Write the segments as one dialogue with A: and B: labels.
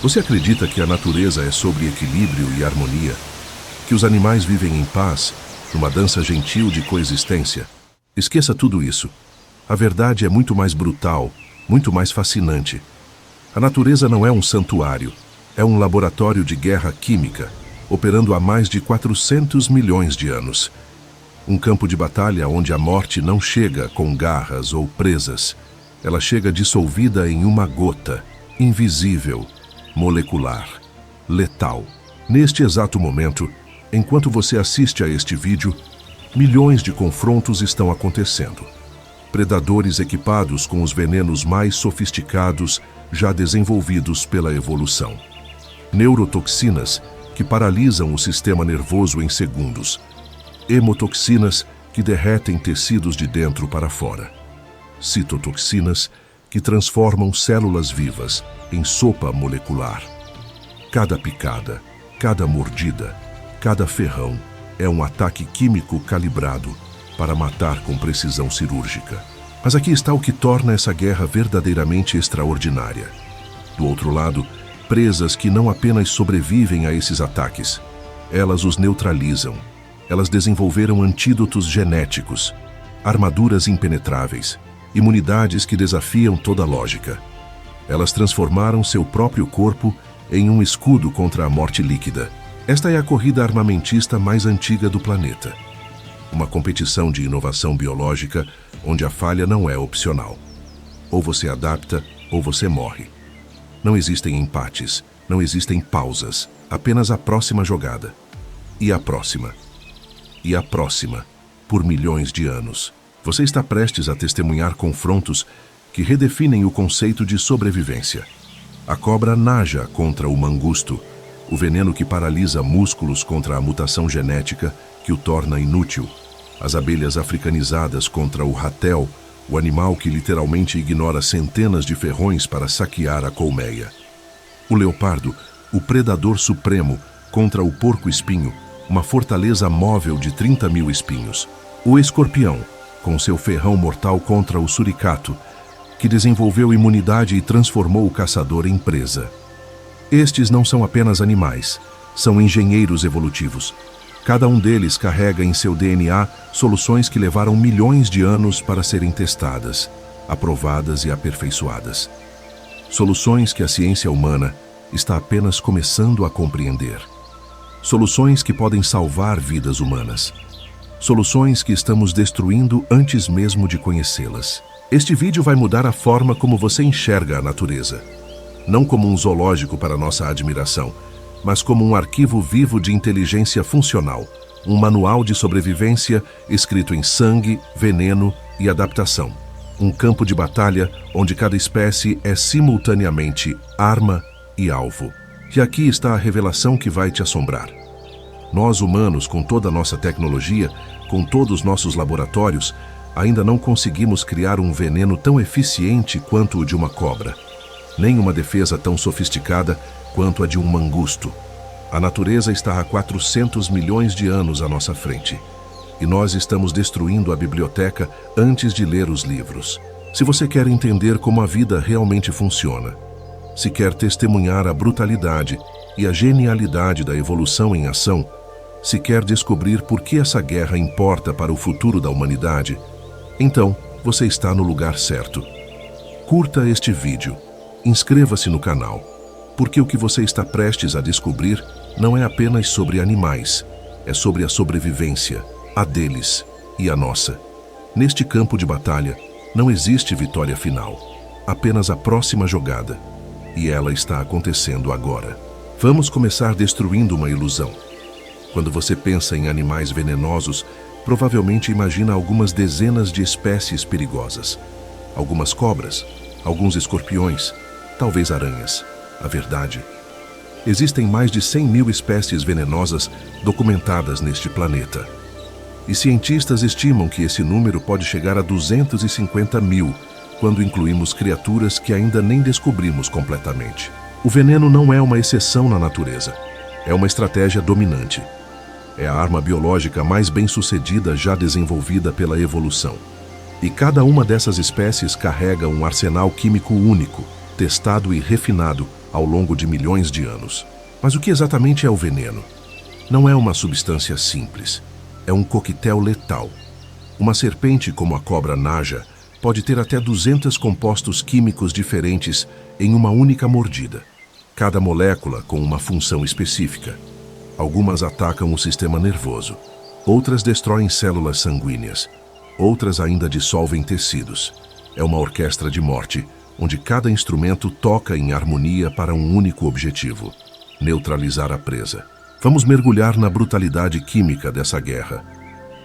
A: Você acredita que a natureza é sobre equilíbrio e harmonia? Que os animais vivem em paz, numa dança gentil de coexistência? Esqueça tudo isso. A verdade é muito mais brutal, muito mais fascinante. A natureza não é um santuário, é um laboratório de guerra química, operando há mais de 400 milhões de anos. Um campo de batalha onde a morte não chega com garras ou presas. Ela chega dissolvida em uma gota, invisível, molecular, letal. Neste exato momento, enquanto você assiste a este vídeo, milhões de confrontos estão acontecendo. Predadores equipados com os venenos mais sofisticados já desenvolvidos pela evolução. Neurotoxinas que paralisam o sistema nervoso em segundos. Hemotoxinas que derretem tecidos de dentro para fora. Citotoxinas que transformam células vivas em sopa molecular. Cada picada, cada mordida, cada ferrão é um ataque químico calibrado para matar com precisão cirúrgica. Mas aqui está o que torna essa guerra verdadeiramente extraordinária. Do outro lado, presas que não apenas sobrevivem a esses ataques, elas os neutralizam. Elas desenvolveram antídotos genéticos, armaduras impenetráveis, imunidades que desafiam toda lógica. Elas transformaram seu próprio corpo em um escudo contra a morte líquida. Esta é a corrida armamentista mais antiga do planeta. Uma competição de inovação biológica onde a falha não é opcional. Ou você adapta, ou você morre. Não existem empates, não existem pausas, apenas a próxima jogada. E a próxima. E a próxima, por milhões de anos. Você está prestes a testemunhar confrontos que redefinem o conceito de sobrevivência. A cobra naja contra o mangusto, o veneno que paralisa músculos contra a mutação genética que o torna inútil. As abelhas africanizadas contra o ratel, o animal que literalmente ignora centenas de ferrões para saquear a colmeia. O leopardo, o predador supremo, contra o porco-espinho, uma fortaleza móvel de 30 mil espinhos. O escorpião, com seu ferrão mortal contra o suricato, que desenvolveu imunidade e transformou o caçador em presa. Estes não são apenas animais, são engenheiros evolutivos. Cada um deles carrega em seu DNA soluções que levaram milhões de anos para serem testadas, aprovadas e aperfeiçoadas. Soluções que a ciência humana está apenas começando a compreender. Soluções que podem salvar vidas humanas. Soluções que estamos destruindo antes mesmo de conhecê-las. Este vídeo vai mudar a forma como você enxerga a natureza. Não como um zoológico para nossa admiração, mas como um arquivo vivo de inteligência funcional, um manual de sobrevivência escrito em sangue, veneno e adaptação. Um campo de batalha onde cada espécie é simultaneamente arma e alvo. E aqui está a revelação que vai te assombrar. Nós humanos, com toda a nossa tecnologia, com todos os nossos laboratórios, ainda não conseguimos criar um veneno tão eficiente quanto o de uma cobra. Nem uma defesa tão sofisticada quanto a de um mangusto. A natureza está há 400 milhões de anos à nossa frente. E nós estamos destruindo a biblioteca antes de ler os livros. Se você quer entender como a vida realmente funciona, se quer testemunhar a brutalidade e a genialidade da evolução em ação, se quer descobrir por que essa guerra importa para o futuro da humanidade, então você está no lugar certo. Curta este vídeo, inscreva-se no canal, porque o que você está prestes a descobrir não é apenas sobre animais, é sobre a sobrevivência, a deles e a nossa. Neste campo de batalha, não existe vitória final, apenas a próxima jogada. E ela está acontecendo agora. Vamos começar destruindo uma ilusão. Quando você pensa em animais venenosos, provavelmente imagina algumas dezenas de espécies perigosas. Algumas cobras, alguns escorpiões, talvez aranhas. A verdade: existem mais de 100 mil espécies venenosas documentadas neste planeta. E cientistas estimam que esse número pode chegar a 250 mil, quando incluímos criaturas que ainda nem descobrimos completamente. O veneno não é uma exceção na natureza, é uma estratégia dominante. É a arma biológica mais bem-sucedida já desenvolvida pela evolução. E cada uma dessas espécies carrega um arsenal químico único, testado e refinado ao longo de milhões de anos. Mas o que exatamente é o veneno? Não é uma substância simples. É um coquetel letal. Uma serpente como a cobra naja pode ter até 200 compostos químicos diferentes em uma única mordida. Cada molécula com uma função específica. Algumas atacam o sistema nervoso. Outras destroem células sanguíneas. Outras ainda dissolvem tecidos. É uma orquestra de morte, onde cada instrumento toca em harmonia para um único objetivo: neutralizar a presa. Vamos mergulhar na brutalidade química dessa guerra.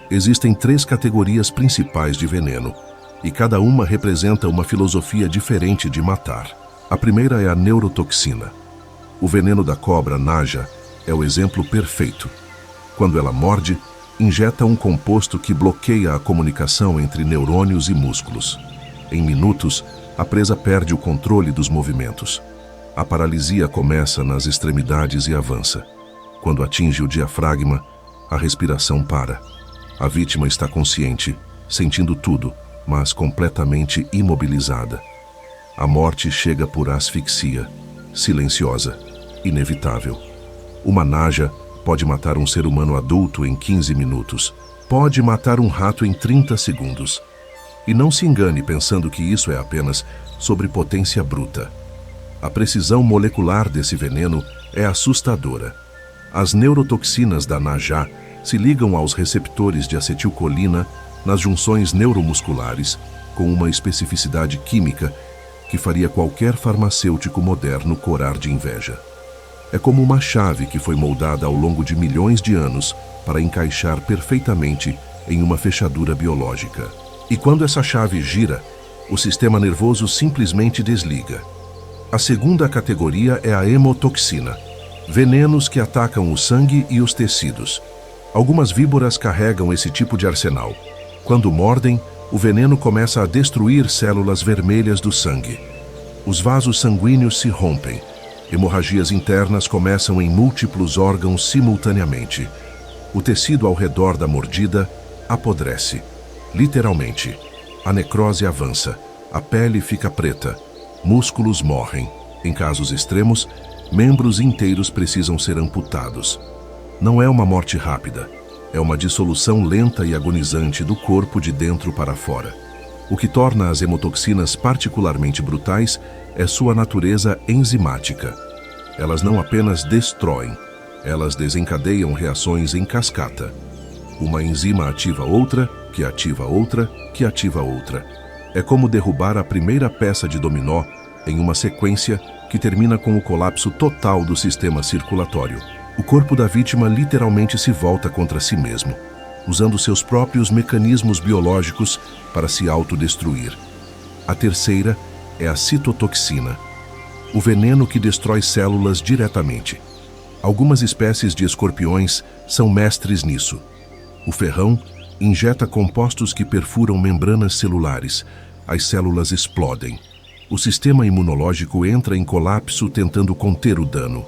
A: Existem 3 categorias principais de veneno, e cada uma representa uma filosofia diferente de matar. A primeira é a neurotoxina. O veneno da cobra naja é o exemplo perfeito. Quando ela morde, injeta um composto que bloqueia a comunicação entre neurônios e músculos. Em minutos, a presa perde o controle dos movimentos. A paralisia começa nas extremidades e avança. Quando atinge o diafragma, a respiração para. A vítima está consciente, sentindo tudo, mas completamente imobilizada. A morte chega por asfixia, silenciosa, inevitável. Uma naja pode matar um ser humano adulto em 15 minutos. Pode matar um rato em 30 segundos. E não se engane pensando que isso é apenas sobre potência bruta. A precisão molecular desse veneno é assustadora. As neurotoxinas da najá se ligam aos receptores de acetilcolina nas junções neuromusculares com uma especificidade química que faria qualquer farmacêutico moderno corar de inveja. É como uma chave que foi moldada ao longo de milhões de anos para encaixar perfeitamente em uma fechadura biológica. E quando essa chave gira, o sistema nervoso simplesmente desliga. A segunda categoria é a hemotoxina, venenos que atacam o sangue e os tecidos. Algumas víboras carregam esse tipo de arsenal. Quando mordem, o veneno começa a destruir células vermelhas do sangue. Os vasos sanguíneos se rompem. Hemorragias internas começam em múltiplos órgãos simultaneamente. O tecido ao redor da mordida apodrece. Literalmente, a necrose avança, a pele fica preta, músculos morrem. Em casos extremos, membros inteiros precisam ser amputados. Não é uma morte rápida, é uma dissolução lenta e agonizante do corpo de dentro para fora. O que torna as hemotoxinas particularmente brutais é sua natureza enzimática. Elas não apenas destroem, elas desencadeiam reações em cascata. Uma enzima ativa outra, que ativa outra, que ativa outra. É como derrubar a primeira peça de dominó em uma sequência que termina com o colapso total do sistema circulatório. O corpo da vítima literalmente se volta contra si mesmo, usando seus próprios mecanismos biológicos para se autodestruir. A terceira é a citotoxina, o veneno que destrói células diretamente. Algumas espécies de escorpiões são mestres nisso. O ferrão injeta compostos que perfuram membranas celulares. As células explodem. O sistema imunológico entra em colapso tentando conter o dano.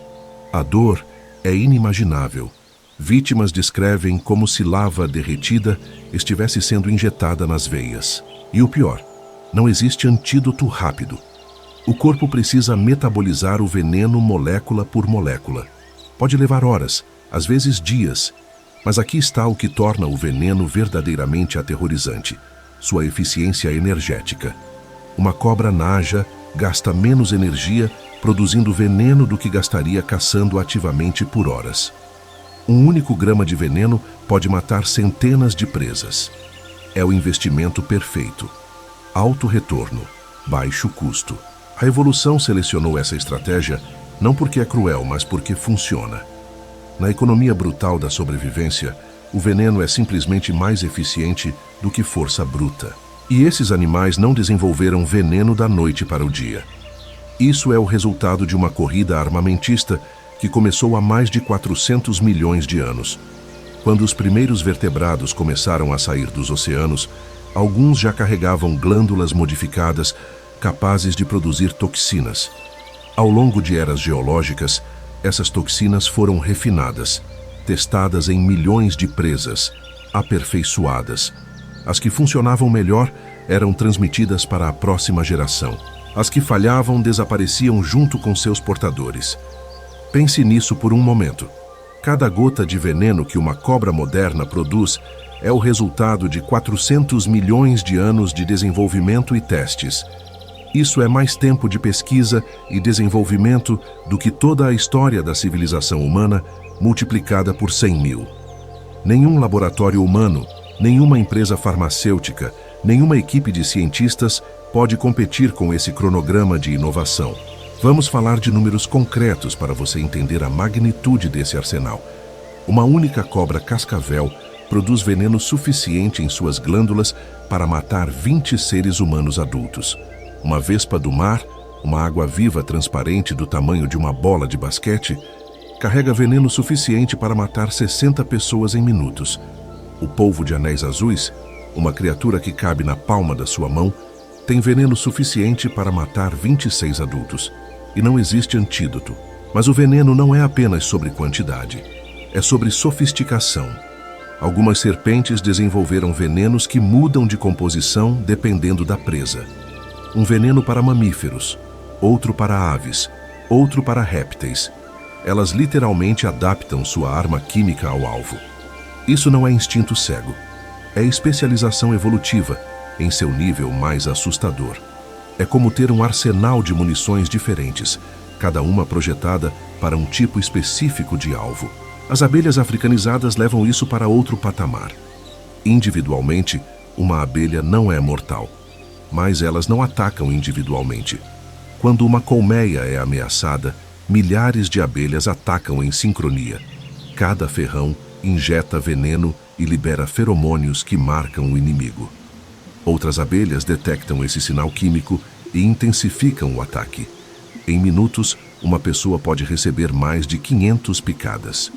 A: A dor é inimaginável. Vítimas descrevem como se lava derretida estivesse sendo injetada nas veias. E o pior, não existe antídoto rápido. O corpo precisa metabolizar o veneno molécula por molécula. Pode levar horas, às vezes dias. Mas aqui está o que torna o veneno verdadeiramente aterrorizante: sua eficiência energética. Uma cobra naja gasta menos energia produzindo veneno do que gastaria caçando ativamente por horas. Um único grama de veneno pode matar centenas de presas. É o investimento perfeito. Alto retorno, baixo custo. A evolução selecionou essa estratégia não porque é cruel, mas porque funciona. Na economia brutal da sobrevivência, o veneno é simplesmente mais eficiente do que força bruta. E esses animais não desenvolveram veneno da noite para o dia. Isso é o resultado de uma corrida armamentista que começou há mais de 400 milhões de anos. Quando os primeiros vertebrados começaram a sair dos oceanos, alguns já carregavam glândulas modificadas capazes de produzir toxinas. Ao longo de eras geológicas, essas toxinas foram refinadas, testadas em milhões de presas, aperfeiçoadas. As que funcionavam melhor eram transmitidas para a próxima geração. As que falhavam desapareciam junto com seus portadores. Pense nisso por um momento. Cada gota de veneno que uma cobra moderna produz é o resultado de 400 milhões de anos de desenvolvimento e testes. Isso é mais tempo de pesquisa e desenvolvimento do que toda a história da civilização humana, multiplicada por 100 mil. Nenhum laboratório humano, nenhuma empresa farmacêutica, nenhuma equipe de cientistas pode competir com esse cronograma de inovação. Vamos falar de números concretos para você entender a magnitude desse arsenal. Uma única cobra cascavel produz veneno suficiente em suas glândulas para matar 20 seres humanos adultos. Uma vespa do mar, uma água-viva transparente do tamanho de uma bola de basquete, carrega veneno suficiente para matar 60 pessoas em minutos. O polvo de anéis azuis, uma criatura que cabe na palma da sua mão, tem veneno suficiente para matar 26 adultos. E não existe antídoto. Mas o veneno não é apenas sobre quantidade. É sobre sofisticação. Algumas serpentes desenvolveram venenos que mudam de composição dependendo da presa. Um veneno para mamíferos, outro para aves, outro para répteis. Elas literalmente adaptam sua arma química ao alvo. Isso não é instinto cego. É especialização evolutiva, em seu nível mais assustador. É como ter um arsenal de munições diferentes, cada uma projetada para um tipo específico de alvo. As abelhas africanizadas levam isso para outro patamar. Individualmente, uma abelha não é mortal, mas elas não atacam individualmente. Quando uma colmeia é ameaçada, milhares de abelhas atacam em sincronia. Cada ferrão injeta veneno e libera feromônios que marcam o inimigo. Outras abelhas detectam esse sinal químico e intensificam o ataque. Em minutos, uma pessoa pode receber mais de 500 picadas.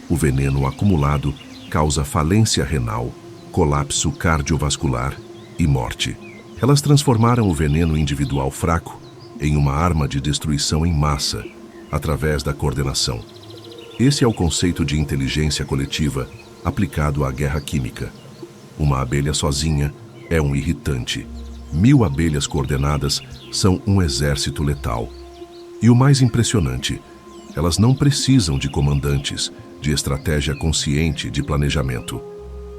A: O veneno acumulado causa falência renal, colapso cardiovascular e morte. Elas transformaram o veneno individual fraco em uma arma de destruição em massa, através da coordenação. Esse é o conceito de inteligência coletiva aplicado à guerra química. Uma abelha sozinha é um irritante. 1000 abelhas coordenadas são um exército letal. E o mais impressionante, elas não precisam de comandantes, de estratégia consciente, de planejamento.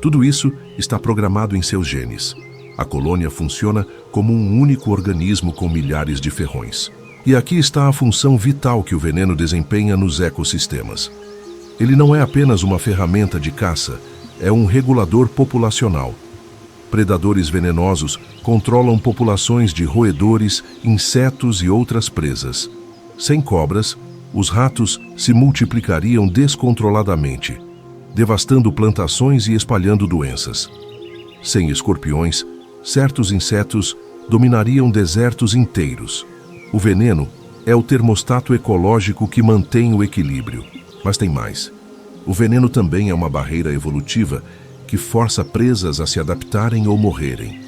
A: Tudo isso está programado em seus genes. A colônia funciona como um único organismo com milhares de ferrões. E aqui está a função vital que o veneno desempenha nos ecossistemas. Ele não é apenas uma ferramenta de caça, é um regulador populacional. Predadores venenosos controlam populações de roedores, insetos e outras presas. Sem cobras, os ratos se multiplicariam descontroladamente, devastando plantações e espalhando doenças. Sem escorpiões, certos insetos dominariam desertos inteiros. O veneno é o termostato ecológico que mantém o equilíbrio. Mas tem mais. O veneno também é uma barreira evolutiva que força presas a se adaptarem ou morrerem.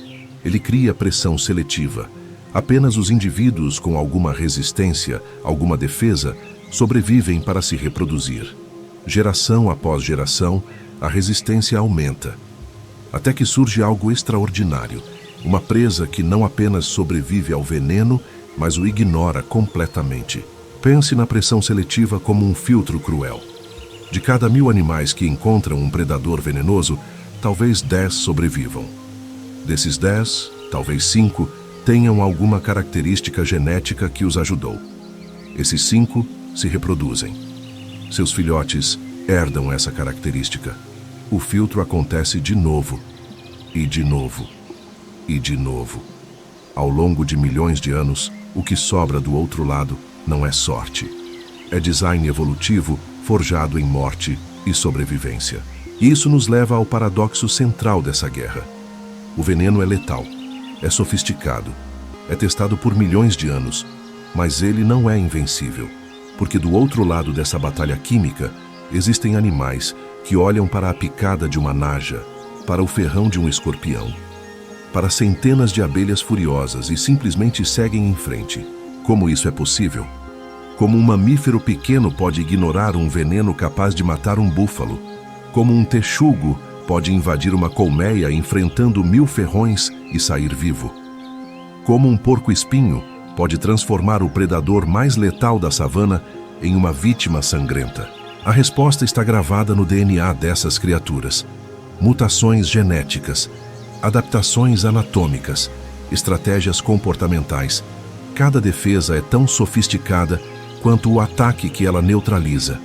A: Ele cria pressão seletiva. Apenas os indivíduos com alguma resistência, alguma defesa, sobrevivem para se reproduzir. Geração após geração, a resistência aumenta. Até que surge algo extraordinário. Uma presa que não apenas sobrevive ao veneno, mas o ignora completamente. Pense na pressão seletiva como um filtro cruel. De cada 1000 animais que encontram um predador venenoso, talvez 10 sobrevivam. Desses 10, talvez 5, tenham alguma característica genética que os ajudou. Esses 5 se reproduzem. Seus filhotes herdam essa característica. O filtro acontece de novo, e de novo, e de novo. Ao longo de milhões de anos, o que sobra do outro lado não é sorte. É design evolutivo forjado em morte e sobrevivência. E isso nos leva ao paradoxo central dessa guerra. O veneno é letal, é sofisticado, é testado por milhões de anos, mas ele não é invencível, porque do outro lado dessa batalha química existem animais que olham para a picada de uma naja, para o ferrão de um escorpião, para centenas de abelhas furiosas e simplesmente seguem em frente. Como isso é possível? Como um mamífero pequeno pode ignorar um veneno capaz de matar um búfalo? Como um texugo pode invadir uma colmeia enfrentando 1000 ferrões e sair vivo? Como um porco-espinho pode transformar o predador mais letal da savana em uma vítima sangrenta. A resposta está gravada no DNA dessas criaturas. Mutações genéticas, adaptações anatômicas, estratégias comportamentais. Cada defesa é tão sofisticada quanto o ataque que ela neutraliza.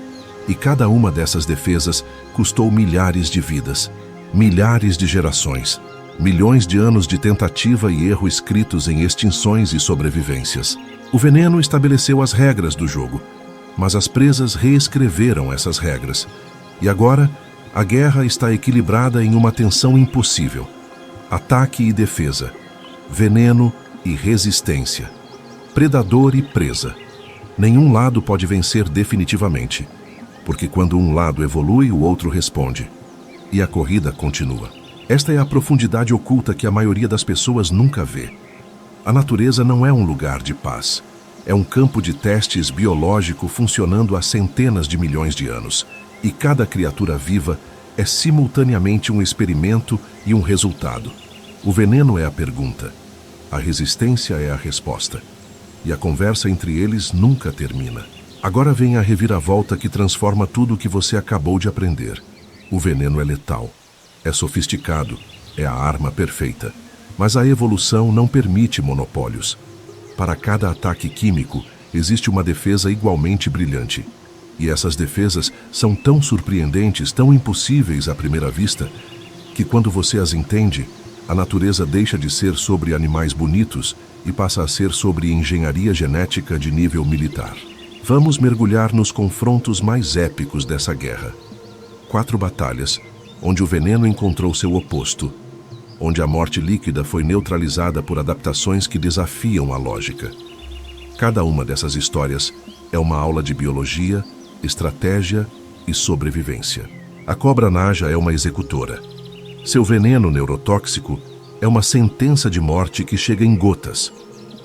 A: E cada uma dessas defesas custou milhares de vidas, milhares de gerações, milhões de anos de tentativa e erro escritos em extinções e sobrevivências. O veneno estabeleceu as regras do jogo, mas as presas reescreveram essas regras. E agora, a guerra está equilibrada em uma tensão impossível. Ataque e defesa, veneno e resistência, predador e presa. Nenhum lado pode vencer definitivamente, porque quando um lado evolui, o outro responde. E a corrida continua. Esta é a profundidade oculta que a maioria das pessoas nunca vê. A natureza não é um lugar de paz. É um campo de testes biológico funcionando há centenas de milhões de anos. E cada criatura viva é simultaneamente um experimento e um resultado. O veneno é a pergunta. A resistência é a resposta. E a conversa entre eles nunca termina. Agora vem a reviravolta que transforma tudo o que você acabou de aprender. O veneno é letal. É sofisticado. É a arma perfeita. Mas a evolução não permite monopólios. Para cada ataque químico, existe uma defesa igualmente brilhante. E essas defesas são tão surpreendentes, tão impossíveis à primeira vista, que quando você as entende, a natureza deixa de ser sobre animais bonitos e passa a ser sobre engenharia genética de nível militar. Vamos mergulhar nos confrontos mais épicos dessa guerra. 4 batalhas, onde o veneno encontrou seu oposto, onde a morte líquida foi neutralizada por adaptações que desafiam a lógica. Cada uma dessas histórias é uma aula de biologia, estratégia e sobrevivência. A cobra Naja é uma executora. Seu veneno neurotóxico é uma sentença de morte que chega em gotas.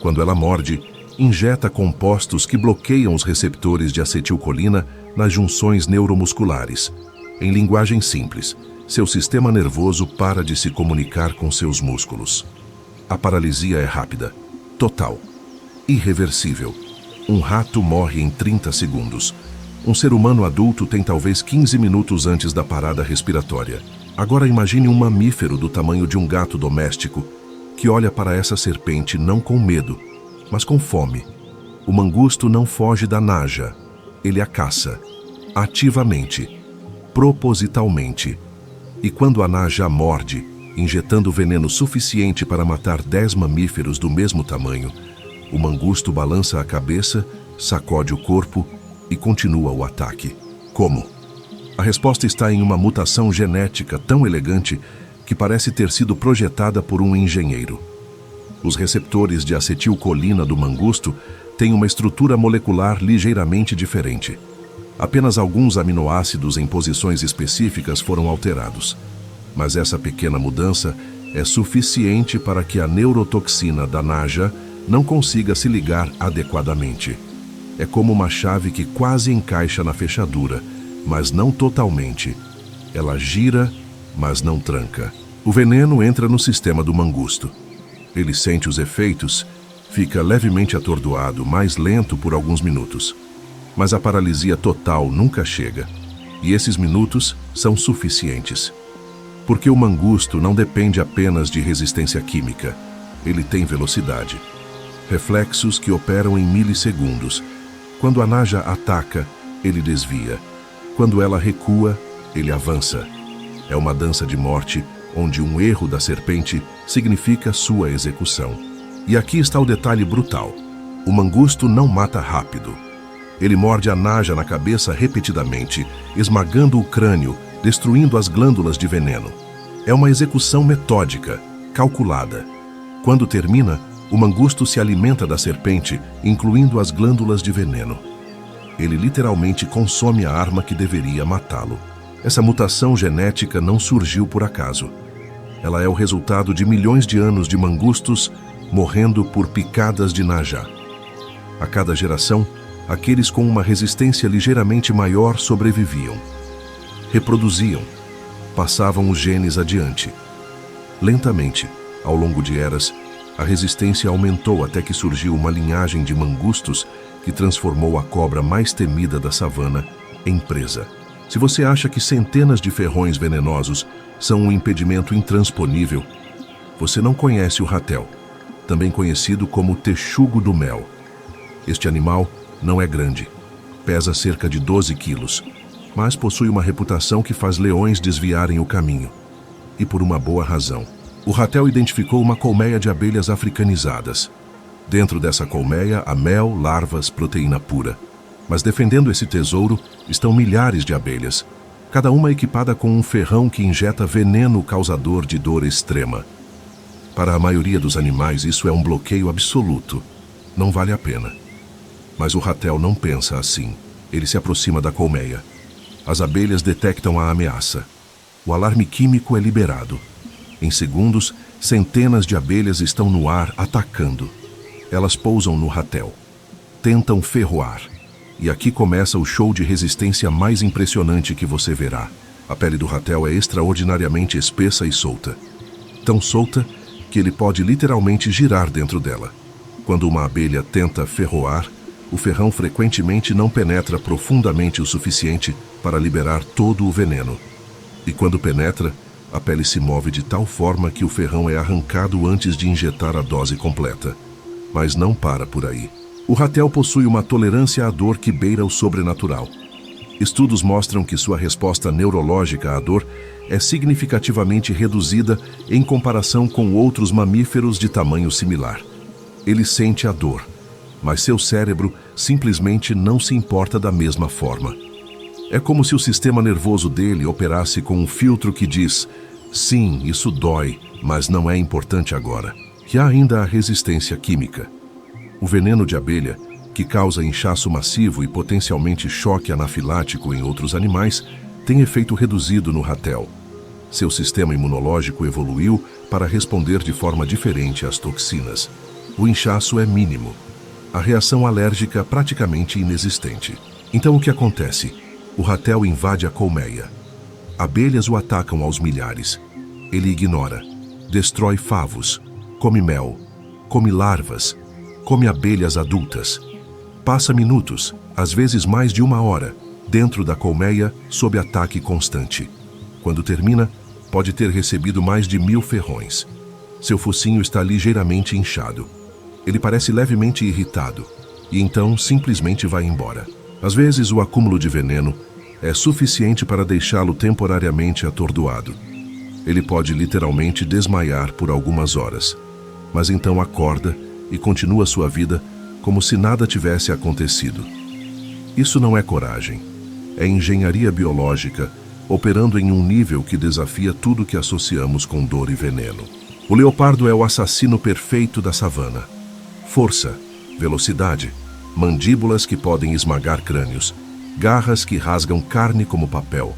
A: Quando ela morde, injeta compostos que bloqueiam os receptores de acetilcolina nas junções neuromusculares. Em linguagem simples, seu sistema nervoso para de se comunicar com seus músculos. A paralisia é rápida, total, irreversível. Um rato morre em 30 segundos. Um ser humano adulto tem talvez 15 minutos antes da parada respiratória. Agora imagine um mamífero do tamanho de um gato doméstico que olha para essa serpente não com medo, mas com fome. O mangusto não foge da Naja. Ele a caça, ativamente, propositalmente. E quando a Naja morde, injetando veneno suficiente para matar 10 mamíferos do mesmo tamanho, o mangusto balança a cabeça, sacode o corpo e continua o ataque. Como? A resposta está em uma mutação genética tão elegante que parece ter sido projetada por um engenheiro. Os receptores de acetilcolina do mangusto têm uma estrutura molecular ligeiramente diferente. Apenas alguns aminoácidos em posições específicas foram alterados. Mas essa pequena mudança é suficiente para que a neurotoxina da Naja não consiga se ligar adequadamente. É como uma chave que quase encaixa na fechadura, mas não totalmente. Ela gira, mas não tranca. O veneno entra no sistema do mangusto. Ele sente os efeitos, fica levemente atordoado, mais lento por alguns minutos. Mas a paralisia total nunca chega. E esses minutos são suficientes. Porque o mangusto não depende apenas de resistência química. Ele tem velocidade. Reflexos que operam em milissegundos. Quando a Naja ataca, ele desvia. Quando ela recua, ele avança. É uma dança de morte, onde um erro da serpente significa sua execução. E aqui está o detalhe brutal. O mangusto não mata rápido. Ele morde a Naja na cabeça repetidamente, esmagando o crânio, destruindo as glândulas de veneno. É uma execução metódica, calculada. Quando termina, o mangusto se alimenta da serpente, incluindo as glândulas de veneno. Ele literalmente consome a arma que deveria matá-lo. Essa mutação genética não surgiu por acaso. Ela é o resultado de milhões de anos de mangustos morrendo por picadas de Naja. A cada geração, aqueles com uma resistência ligeiramente maior sobreviviam. Reproduziam, passavam os genes adiante. Lentamente, ao longo de eras, A resistência aumentou até que surgiu uma linhagem de mangustos que transformou a cobra mais temida da savana em presa. Se você acha que centenas de ferrões venenosos são um impedimento intransponível, você não conhece o ratel, também conhecido como texugo do mel. Este animal não é grande, pesa cerca de 12 quilos, mas possui uma reputação que faz leões desviarem o caminho. E por uma boa razão. O ratel identificou uma colmeia de abelhas africanizadas. Dentro dessa colmeia há mel, larvas, proteína pura. Mas defendendo esse tesouro estão milhares de abelhas, cada uma equipada com um ferrão que injeta veneno causador de dor extrema. Para a maioria dos animais isso é um bloqueio absoluto. Não vale a pena. Mas o ratel não pensa assim. Ele se aproxima da colmeia. As abelhas detectam a ameaça. O alarme químico é liberado. Em segundos, centenas de abelhas estão no ar atacando. Elas pousam no ratel. Tentam ferroar. E aqui começa o show de resistência mais impressionante que você verá. A pele do ratel é extraordinariamente espessa e solta. Tão solta que ele pode literalmente girar dentro dela. Quando uma abelha tenta ferroar, o ferrão frequentemente não penetra profundamente o suficiente para liberar todo o veneno. E quando penetra, a pele se move de tal forma que o ferrão é arrancado antes de injetar a dose completa. Mas não para por aí. O ratel possui uma tolerância à dor que beira o sobrenatural. Estudos mostram que sua resposta neurológica à dor é significativamente reduzida em comparação com outros mamíferos de tamanho similar. Ele sente a dor, mas seu cérebro simplesmente não se importa da mesma forma. É como se o sistema nervoso dele operasse com um filtro que diz: sim, isso dói, mas não é importante agora. E há ainda a resistência química. O veneno de abelha, que causa inchaço massivo e potencialmente choque anafilático em outros animais, tem efeito reduzido no ratel. Seu sistema imunológico evoluiu para responder de forma diferente às toxinas. O inchaço é mínimo. A reação alérgica praticamente inexistente. Então o que acontece? O ratel invade a colmeia. Abelhas o atacam aos milhares. Ele ignora, destrói favos, come mel, come larvas, come abelhas adultas. Passa minutos, às vezes mais de 1 hora, dentro da colmeia sob ataque constante. Quando termina, pode ter recebido mais de 1000 ferrões. Seu focinho está ligeiramente inchado. Ele parece levemente irritado e então simplesmente vai embora. Às vezes o acúmulo de veneno é suficiente para deixá-lo temporariamente atordoado. Ele pode literalmente desmaiar por algumas horas, mas então acorda e continua sua vida como se nada tivesse acontecido. Isso não é coragem, é engenharia biológica operando em um nível que desafia tudo que associamos com dor e veneno. O leopardo é o assassino perfeito da savana. Força, velocidade, mandíbulas que podem esmagar crânios, garras que rasgam carne como papel.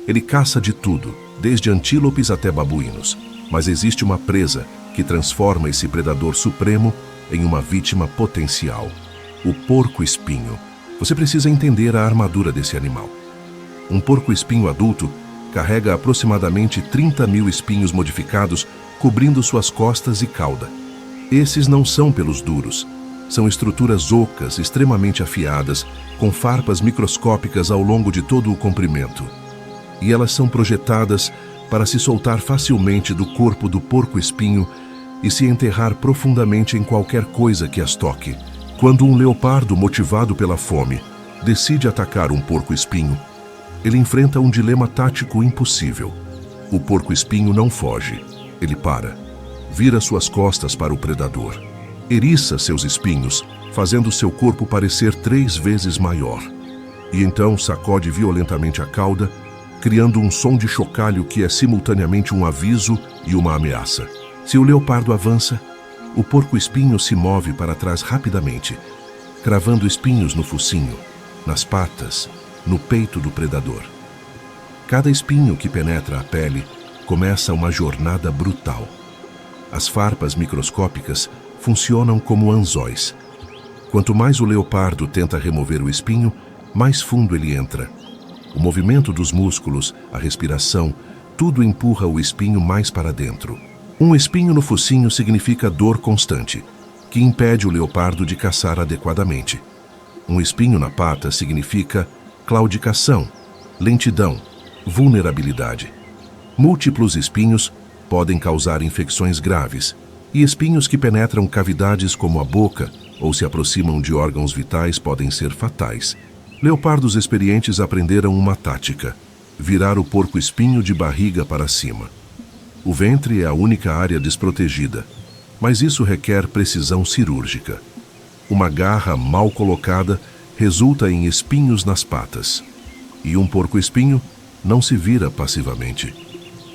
A: Ele caça de tudo, desde antílopes até babuínos, mas existe uma presa que transforma esse predador supremo em uma vítima potencial: o porco-espinho. Você precisa entender a armadura desse animal. Um porco-espinho adulto carrega aproximadamente 30.000 espinhos modificados cobrindo suas costas e cauda. Esses não são pelos duros. São estruturas ocas extremamente afiadas, com farpas microscópicas ao longo de todo o comprimento. E elas são projetadas para se soltar facilmente do corpo do porco-espinho e se enterrar profundamente em qualquer coisa que as toque. Quando um leopardo, motivado pela fome, decide atacar um porco-espinho, ele enfrenta um dilema tático impossível. O porco-espinho não foge. Ele para, vira suas costas para o predador, eriça seus espinhos, fazendo seu corpo parecer 3 vezes maior. E então sacode violentamente a cauda, criando um som de chocalho que é simultaneamente um aviso e uma ameaça. Se o leopardo avança, o porco-espinho se move para trás rapidamente, cravando espinhos no focinho, nas patas, no peito do predador. Cada espinho que penetra a pele começa uma jornada brutal. As farpas microscópicas funcionam como anzóis. Quanto mais o leopardo tenta remover o espinho, mais fundo ele entra. O movimento dos músculos, a respiração, tudo empurra o espinho mais para dentro. Um espinho no focinho significa dor constante, que impede o leopardo de caçar adequadamente. Um espinho na pata significa claudicação, lentidão, vulnerabilidade. Múltiplos espinhos podem causar infecções graves, e espinhos que penetram cavidades como a boca ou se aproximam de órgãos vitais podem ser fatais. Leopardos experientes aprenderam uma tática: virar o porco-espinho de barriga para cima. O ventre é a única área desprotegida, mas isso requer precisão cirúrgica. Uma garra mal colocada resulta em espinhos nas patas. E um porco-espinho não se vira passivamente.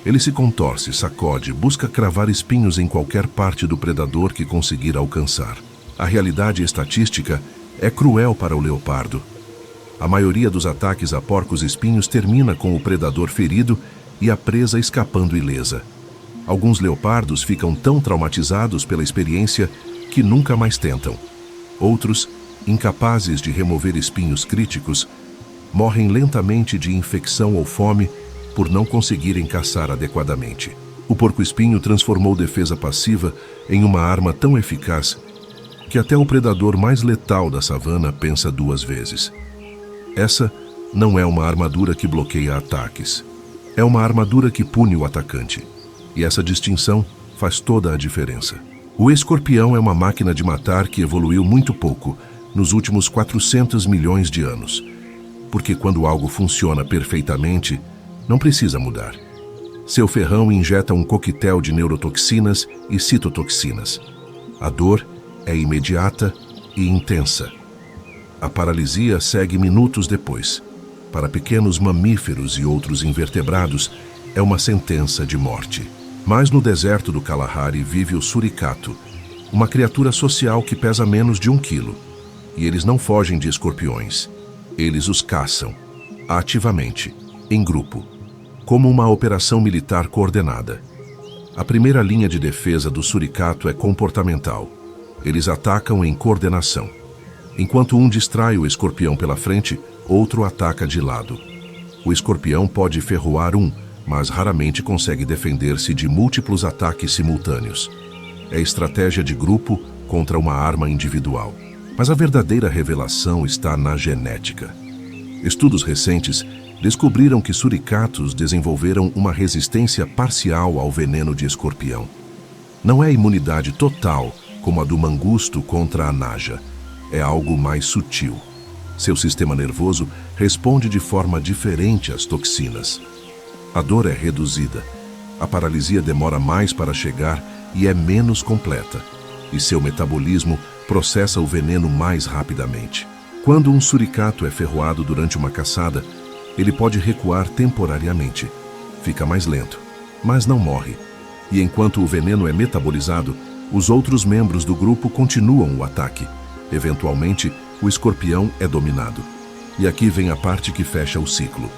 A: Ele se contorce, sacode, busca cravar espinhos em qualquer parte do predador que conseguir alcançar. A realidade estatística é cruel para o leopardo. A maioria dos ataques a porcos-espinhos termina com o predador ferido e a presa escapando ilesa. Alguns leopardos ficam tão traumatizados pela experiência que nunca mais tentam. Outros, incapazes de remover espinhos críticos, morrem lentamente de infecção ou fome por não conseguirem caçar adequadamente. O porco-espinho transformou defesa passiva em uma arma tão eficaz que até o predador mais letal da savana pensa duas vezes. Essa não é uma armadura que bloqueia ataques. É uma armadura que pune o atacante. E essa distinção faz toda a diferença. O escorpião é uma máquina de matar que evoluiu muito pouco nos últimos 400 milhões de anos. Porque quando algo funciona perfeitamente, não precisa mudar. Seu ferrão injeta um coquetel de neurotoxinas e citotoxinas. A dor é imediata e intensa. A paralisia segue minutos depois. Para pequenos mamíferos e outros invertebrados, é uma sentença de morte. Mas no deserto do Kalahari vive o suricato, uma criatura social que pesa menos de 1 quilo. E eles não fogem de escorpiões. Eles os caçam, ativamente, em grupo, como uma operação militar coordenada. A primeira linha de defesa do suricato é comportamental. Eles atacam em coordenação. Enquanto um distrai o escorpião pela frente, outro ataca de lado. O escorpião pode ferroar mas raramente consegue defender-se de múltiplos ataques simultâneos. É estratégia de grupo contra uma arma individual. Mas a verdadeira revelação está na genética. Estudos recentes descobriram que suricatos desenvolveram uma resistência parcial ao veneno de escorpião. Não é imunidade total, como a do mangusto contra a naja. É algo mais sutil. Seu sistema nervoso responde de forma diferente às toxinas. A dor é reduzida. A paralisia demora mais para chegar e é menos completa. E seu metabolismo processa o veneno mais rapidamente. Quando um suricato é ferroado durante uma caçada, ele pode recuar temporariamente. Fica mais lento, mas não morre. E enquanto o veneno é metabolizado, os outros membros do grupo continuam o ataque. Eventualmente, o escorpião é dominado. E aqui vem a parte que fecha o ciclo.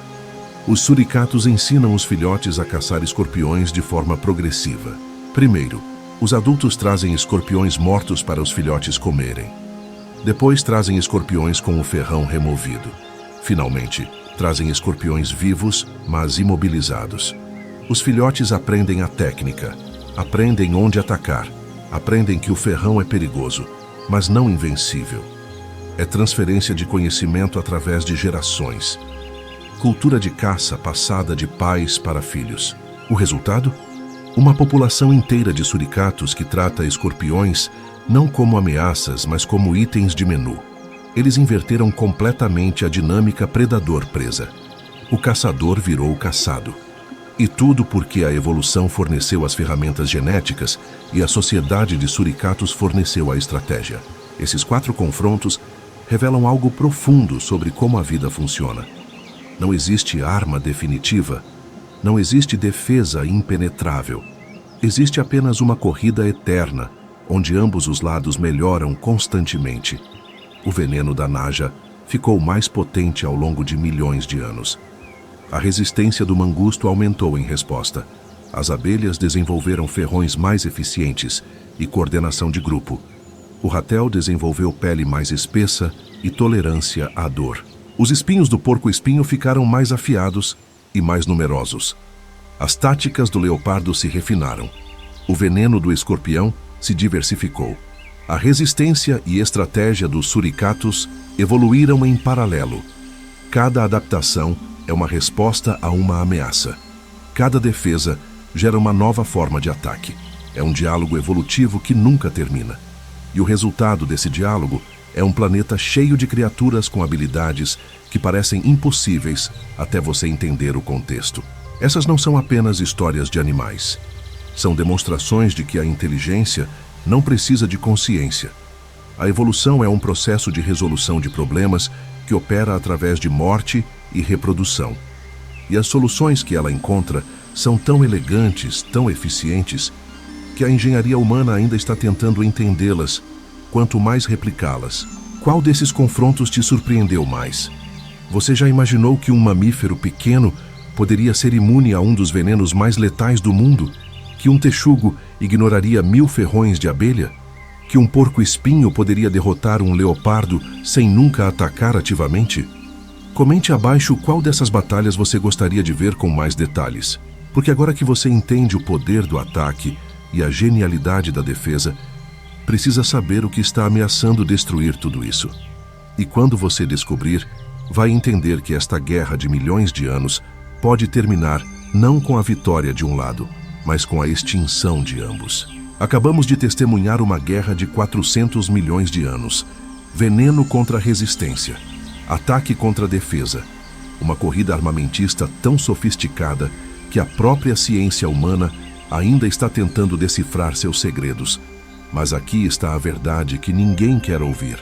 A: Os suricatos ensinam os filhotes a caçar escorpiões de forma progressiva. Primeiro, os adultos trazem escorpiões mortos para os filhotes comerem. Depois trazem escorpiões com o ferrão removido. Finalmente, trazem escorpiões vivos, mas imobilizados. Os filhotes aprendem a técnica, aprendem onde atacar, aprendem que o ferrão é perigoso, mas não invencível. É transferência de conhecimento através de gerações. Cultura de caça passada de pais para filhos. O resultado? Uma população inteira de suricatos que trata escorpiões não como ameaças, mas como itens de menu. Eles inverteram completamente a dinâmica predador-presa. O caçador virou caçado. E tudo porque a evolução forneceu as ferramentas genéticas e a sociedade de suricatos forneceu a estratégia. Esses 4 confrontos revelam algo profundo sobre como a vida funciona. Não existe arma definitiva. Não existe defesa impenetrável. Existe apenas uma corrida eterna, onde ambos os lados melhoram constantemente. O veneno da naja ficou mais potente ao longo de milhões de anos. A resistência do mangusto aumentou em resposta. As abelhas desenvolveram ferrões mais eficientes e coordenação de grupo. O ratel desenvolveu pele mais espessa e tolerância à dor. Os espinhos do porco-espinho ficaram mais afiados e mais numerosos. As táticas do leopardo se refinaram. O veneno do escorpião se diversificou. A resistência e estratégia dos suricatos evoluíram em paralelo. Cada adaptação é uma resposta a uma ameaça. Cada defesa gera uma nova forma de ataque. É um diálogo evolutivo que nunca termina. E o resultado desse diálogo é um planeta cheio de criaturas com habilidades que parecem impossíveis até você entender o contexto. Essas não são apenas histórias de animais. São demonstrações de que a inteligência não precisa de consciência. A evolução é um processo de resolução de problemas que opera através de morte e reprodução. E as soluções que ela encontra são tão elegantes, tão eficientes, que a engenharia humana ainda está tentando entendê-las, quanto mais replicá-las. Qual desses confrontos te surpreendeu mais? Você já imaginou que um mamífero pequeno poderia ser imune a um dos venenos mais letais do mundo? Que um texugo ignoraria 1000 ferrões de abelha? Que um porco-espinho poderia derrotar um leopardo sem nunca atacar ativamente? Comente abaixo qual dessas batalhas você gostaria de ver com mais detalhes, porque agora que você entende o poder do ataque e a genialidade da defesa, precisa saber o que está ameaçando destruir tudo isso. E quando você descobrir, vai entender que esta guerra de milhões de anos pode terminar não com a vitória de um lado, mas com a extinção de ambos. Acabamos de testemunhar uma guerra de 400 milhões de anos. Veneno contra resistência. Ataque contra defesa. Uma corrida armamentista tão sofisticada que a própria ciência humana ainda está tentando decifrar seus segredos. Mas aqui está a verdade que ninguém quer ouvir.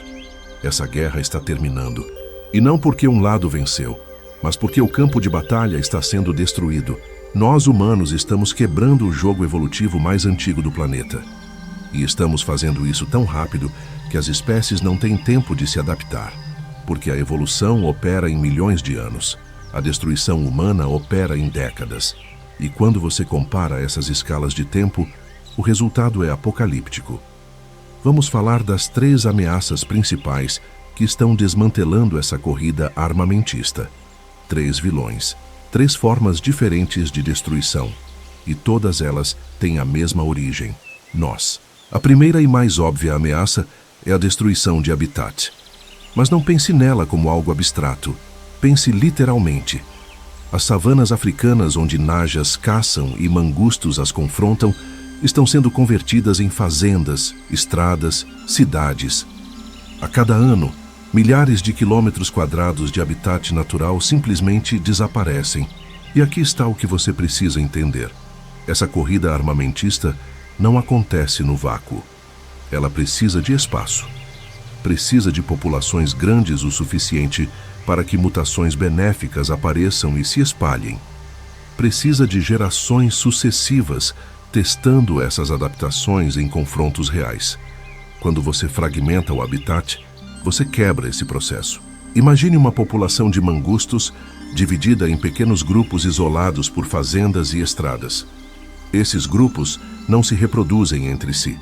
A: Essa guerra está terminando. E não porque um lado venceu, mas porque o campo de batalha está sendo destruído. Nós, humanos, estamos quebrando o jogo evolutivo mais antigo do planeta. E estamos fazendo isso tão rápido que as espécies não têm tempo de se adaptar, porque a evolução opera em milhões de anos. A destruição humana opera em décadas. E quando você compara essas escalas de tempo, o resultado é apocalíptico. Vamos falar das 3 ameaças principais que estão desmantelando essa corrida armamentista. 3 vilões. 3 formas diferentes de destruição, e todas elas têm a mesma origem: nós. A primeira e mais óbvia ameaça é a destruição de habitat. Mas não pense nela como algo abstrato. Pense literalmente. As savanas africanas, onde najas caçam e mangustos as confrontam, estão sendo convertidas em fazendas, estradas, cidades. A cada ano, milhares de quilômetros quadrados de habitat natural simplesmente desaparecem. E aqui está o que você precisa entender. Essa corrida armamentista não acontece no vácuo. Ela precisa de espaço. Precisa de populações grandes o suficiente para que mutações benéficas apareçam e se espalhem. Precisa de gerações sucessivas testando essas adaptações em confrontos reais. Quando você fragmenta o habitat, você quebra esse processo. Imagine uma população de mangustos dividida em pequenos grupos isolados por fazendas e estradas. Esses grupos não se reproduzem entre si.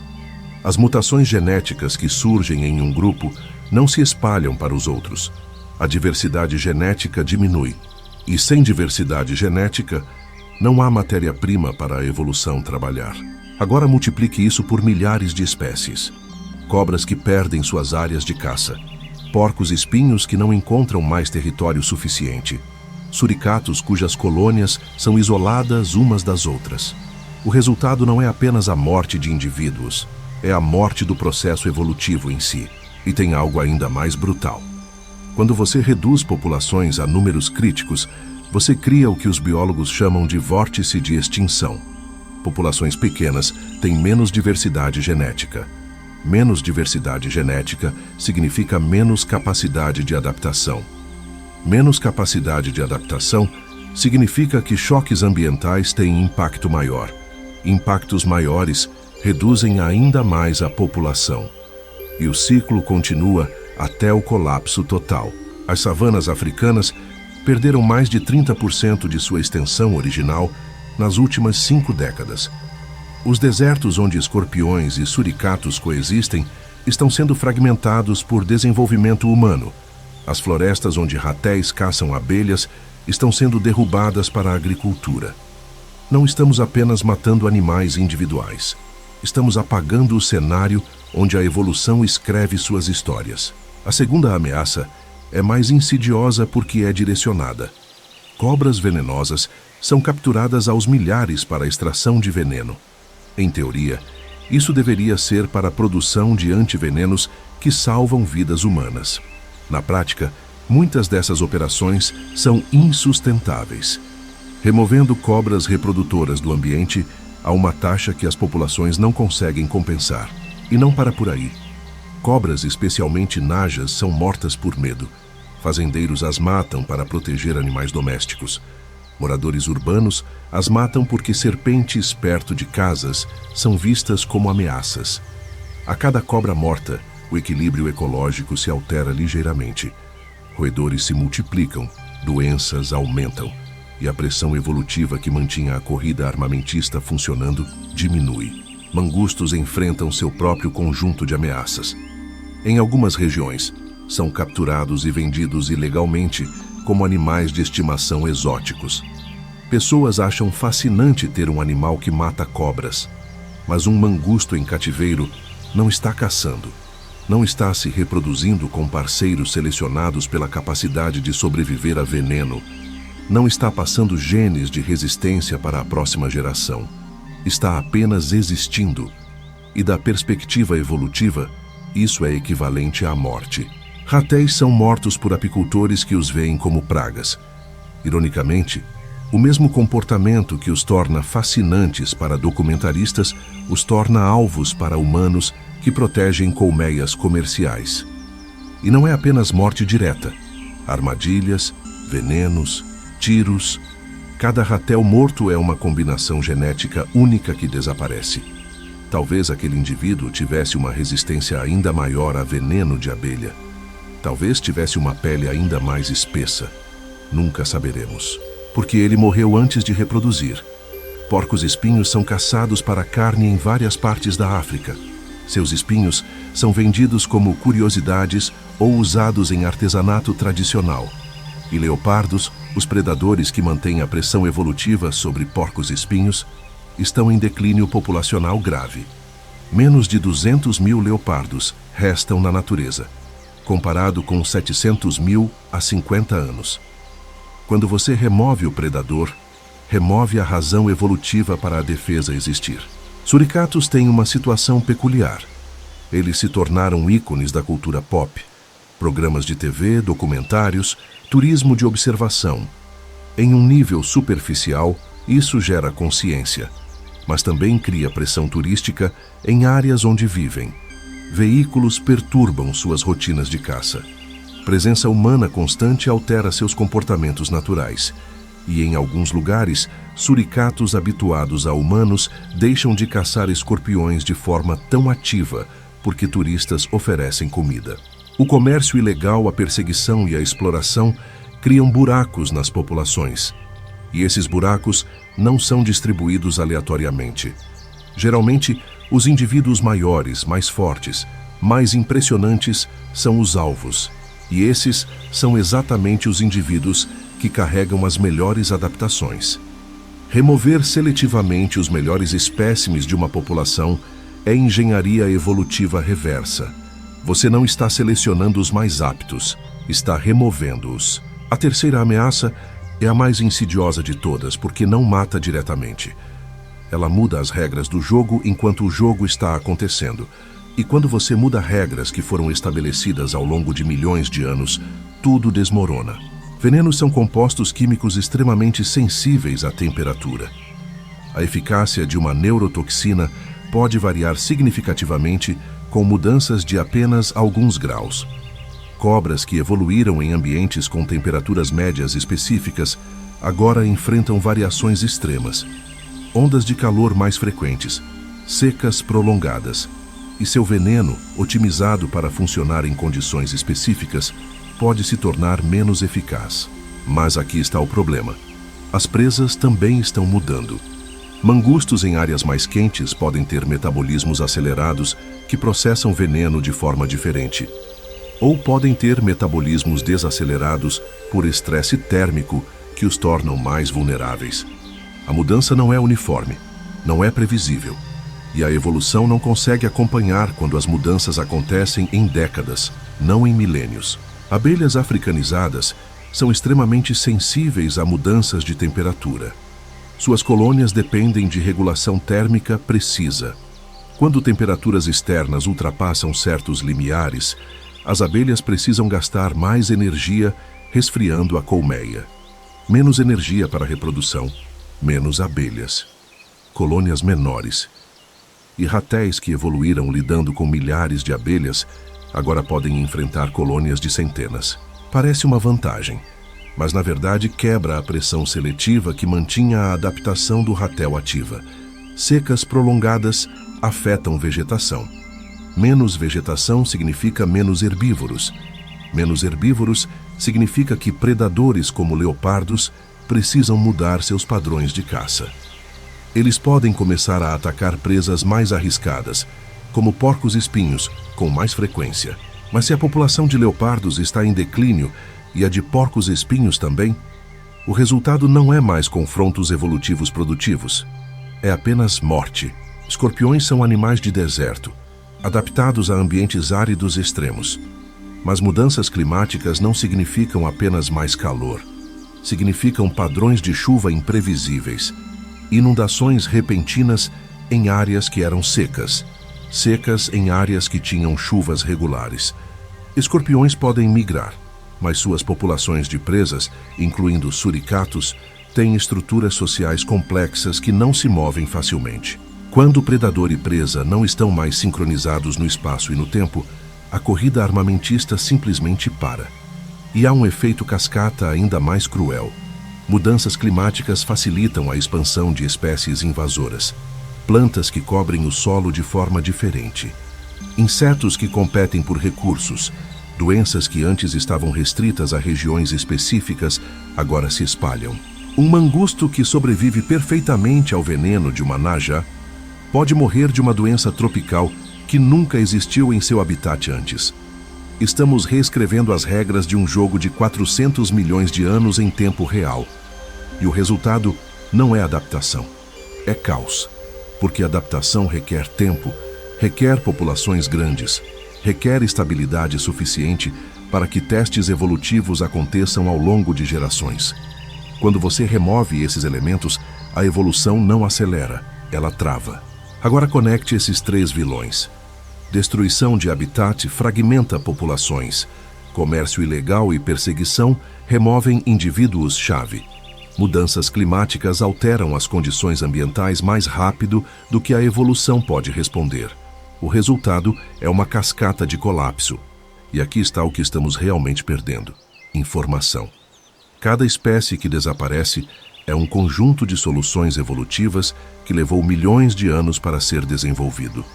A: As mutações genéticas que surgem em um grupo não se espalham para os outros. A diversidade genética diminui. E sem diversidade genética, não há matéria-prima para a evolução trabalhar. Agora multiplique isso por milhares de espécies. Cobras que perdem suas áreas de caça. Porcos-espinhos que não encontram mais território suficiente. Suricatos cujas colônias são isoladas umas das outras. O resultado não é apenas a morte de indivíduos, é a morte do processo evolutivo em si. E tem algo ainda mais brutal. Quando você reduz populações a números críticos, você cria o que os biólogos chamam de vórtice de extinção. Populações pequenas têm menos diversidade genética. Menos diversidade genética significa menos capacidade de adaptação. Menos capacidade de adaptação significa que choques ambientais têm impacto maior. Impactos maiores reduzem ainda mais a população. E o ciclo continua até o colapso total. As savanas africanas perderam mais de 30% de sua extensão original nas últimas 5 décadas. Os desertos onde escorpiões e suricatos coexistem estão sendo fragmentados por desenvolvimento humano. As florestas onde ratéis caçam abelhas estão sendo derrubadas para a agricultura. Não estamos apenas matando animais individuais. estamos apagando o cenário onde a evolução escreve suas histórias. A segunda ameaça é mais insidiosa porque é direcionada. Cobras venenosas são capturadas aos milhares para a extração de veneno. Em teoria, isso deveria ser para a produção de antivenenos que salvam vidas humanas. Na prática, muitas dessas operações são insustentáveis. Removendo cobras reprodutoras do ambiente, há uma taxa que as populações não conseguem compensar. E não para por aí. Cobras, especialmente najas, são mortas por medo. Fazendeiros as matam para proteger animais domésticos. Moradores urbanos as matam porque serpentes perto de casas são vistas como ameaças. A cada cobra morta, o equilíbrio ecológico se altera ligeiramente. Roedores se multiplicam, doenças aumentam, e a pressão evolutiva que mantinha a corrida armamentista funcionando diminui. Mangustos enfrentam seu próprio conjunto de ameaças. Em algumas regiões, são capturados e vendidos ilegalmente como animais de estimação exóticos. Pessoas acham fascinante ter um animal que mata cobras, mas um mangusto em cativeiro não está caçando. Não está se reproduzindo com parceiros selecionados pela capacidade de sobreviver a veneno. Não está passando genes de resistência para a próxima geração. Está apenas existindo. E da perspectiva evolutiva, isso é equivalente à morte. Ratéis são mortos por apicultores que os veem como pragas. Ironicamente, o mesmo comportamento que os torna fascinantes para documentaristas os torna alvos para humanos que protegem colmeias comerciais. E não é apenas morte direta. Armadilhas, venenos, tiros. Cada ratel morto é uma combinação genética única que desaparece. Talvez aquele indivíduo tivesse uma resistência ainda maior a veneno de abelha. Talvez tivesse uma pele ainda mais espessa. Nunca saberemos. Porque ele morreu antes de reproduzir. Porcos-espinhos são caçados para carne em várias partes da África. Seus espinhos são vendidos como curiosidades ou usados em artesanato tradicional. E leopardos, os predadores que mantêm a pressão evolutiva sobre porcos-espinhos, estão em declínio populacional grave. Menos de 200 mil leopardos restam na natureza, comparado com 700 mil há 50 anos. Quando você remove o predador, remove a razão evolutiva para a defesa existir. Suricatos têm uma situação peculiar. Eles se tornaram ícones da cultura pop. Programas de TV, documentários, turismo de observação. Em um nível superficial, isso gera consciência, mas também cria pressão turística em áreas onde vivem. Veículos perturbam suas rotinas de caça. Presença humana constante altera seus comportamentos naturais. E em alguns lugares, suricatos habituados a humanos deixam de caçar escorpiões de forma tão ativa porque turistas oferecem comida. O comércio ilegal, a perseguição e a exploração criam buracos nas populações. E esses buracos não são distribuídos aleatoriamente. Geralmente, os indivíduos maiores, mais fortes, mais impressionantes são os alvos. E esses são exatamente os indivíduos que carregam as melhores adaptações. Remover seletivamente os melhores espécimes de uma população é engenharia evolutiva reversa. Você não está selecionando os mais aptos, está removendo-os. A terceira ameaça é a mais insidiosa de todas, porque não mata diretamente. Ela muda as regras do jogo enquanto o jogo está acontecendo. E quando você muda regras que foram estabelecidas ao longo de milhões de anos, tudo desmorona. Venenos são compostos químicos extremamente sensíveis à temperatura. A eficácia de uma neurotoxina pode variar significativamente com mudanças de apenas alguns graus. Cobras que evoluíram em ambientes com temperaturas médias específicas agora enfrentam variações extremas, ondas de calor mais frequentes, secas prolongadas, e seu veneno, otimizado para funcionar em condições específicas, pode se tornar menos eficaz. Mas aqui está o problema. As presas também estão mudando. Mangustos em áreas mais quentes podem ter metabolismos acelerados que processam veneno de forma diferente. Ou podem ter metabolismos desacelerados por estresse térmico que os tornam mais vulneráveis. A mudança não é uniforme, não é previsível. E a evolução não consegue acompanhar quando as mudanças acontecem em décadas, não em milênios. Abelhas africanizadas são extremamente sensíveis a mudanças de temperatura. Suas colônias dependem de regulação térmica precisa. Quando temperaturas externas ultrapassam certos limiares, as abelhas precisam gastar mais energia resfriando a colmeia. Menos energia para a reprodução, menos abelhas. Colônias menores. E ratéis que evoluíram lidando com milhares de abelhas agora podem enfrentar colônias de centenas. Parece uma vantagem, mas na verdade quebra a pressão seletiva que mantinha a adaptação do ratel ativa. Secas prolongadas afetam vegetação. Menos vegetação significa menos herbívoros. Menos herbívoros significa que predadores como leopardos precisam mudar seus padrões de caça. Eles podem começar a atacar presas mais arriscadas, como porcos-espinhos, com mais frequência. Mas se a população de leopardos está em declínio e a de porcos-espinhos também, o resultado não é mais confrontos evolutivos produtivos. É apenas morte. Escorpiões são animais de deserto, adaptados a ambientes áridos extremos. Mas mudanças climáticas não significam apenas mais calor. Significam padrões de chuva imprevisíveis, inundações repentinas em áreas que eram secas, secas em áreas que tinham chuvas regulares. Escorpiões podem migrar, mas suas populações de presas, incluindo suricatos, têm estruturas sociais complexas que não se movem facilmente. Quando o predador e presa não estão mais sincronizados no espaço e no tempo, a corrida armamentista simplesmente para. E há um efeito cascata ainda mais cruel. Mudanças climáticas facilitam a expansão de espécies invasoras. Plantas que cobrem o solo de forma diferente. Insetos que competem por recursos. Doenças que antes estavam restritas a regiões específicas, agora se espalham. Um mangusto que sobrevive perfeitamente ao veneno de uma naja pode morrer de uma doença tropical que nunca existiu em seu habitat antes. Estamos reescrevendo as regras de um jogo de 400 milhões de anos em tempo real. E o resultado não é adaptação, é caos. Porque adaptação requer tempo, requer populações grandes, requer estabilidade suficiente para que testes evolutivos aconteçam ao longo de gerações. Quando você remove esses elementos, a evolução não acelera, ela trava. Agora conecte esses três vilões. Destruição de habitat fragmenta populações. Comércio ilegal e perseguição removem indivíduos-chave. Mudanças climáticas alteram as condições ambientais mais rápido do que a evolução pode responder. O resultado é uma cascata de colapso. E aqui está o que estamos realmente perdendo: informação. Cada espécie que desaparece é um conjunto de soluções evolutivas que levou milhões de anos para ser desenvolvido.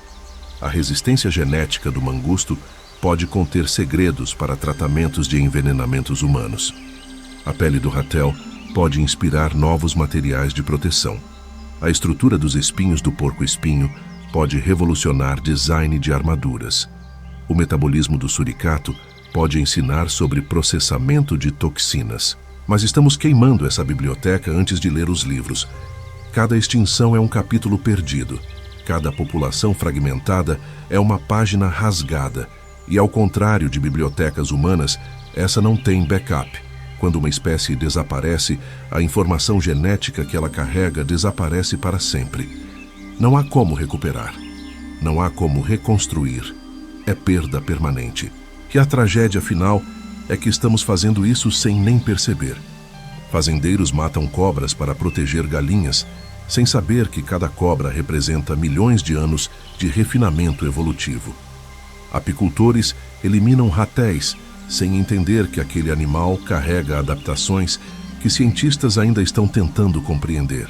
A: A resistência genética do mangusto pode conter segredos para tratamentos de envenenamentos humanos. A pele do ratel pode inspirar novos materiais de proteção. A estrutura dos espinhos do porco-espinho pode revolucionar design de armaduras. O metabolismo do suricato pode ensinar sobre processamento de toxinas. Mas estamos queimando essa biblioteca antes de ler os livros. Cada extinção é um capítulo perdido. Cada população fragmentada é uma página rasgada. E ao contrário de bibliotecas humanas, essa não tem backup. Quando uma espécie desaparece, a informação genética que ela carrega desaparece para sempre. Não há como recuperar. Não há como reconstruir. É perda permanente. E a tragédia final é que estamos fazendo isso sem nem perceber. Fazendeiros matam cobras para proteger galinhas, sem saber que cada cobra representa milhões de anos de refinamento evolutivo. Apicultores eliminam ratéis, sem entender que aquele animal carrega adaptações que cientistas ainda estão tentando compreender.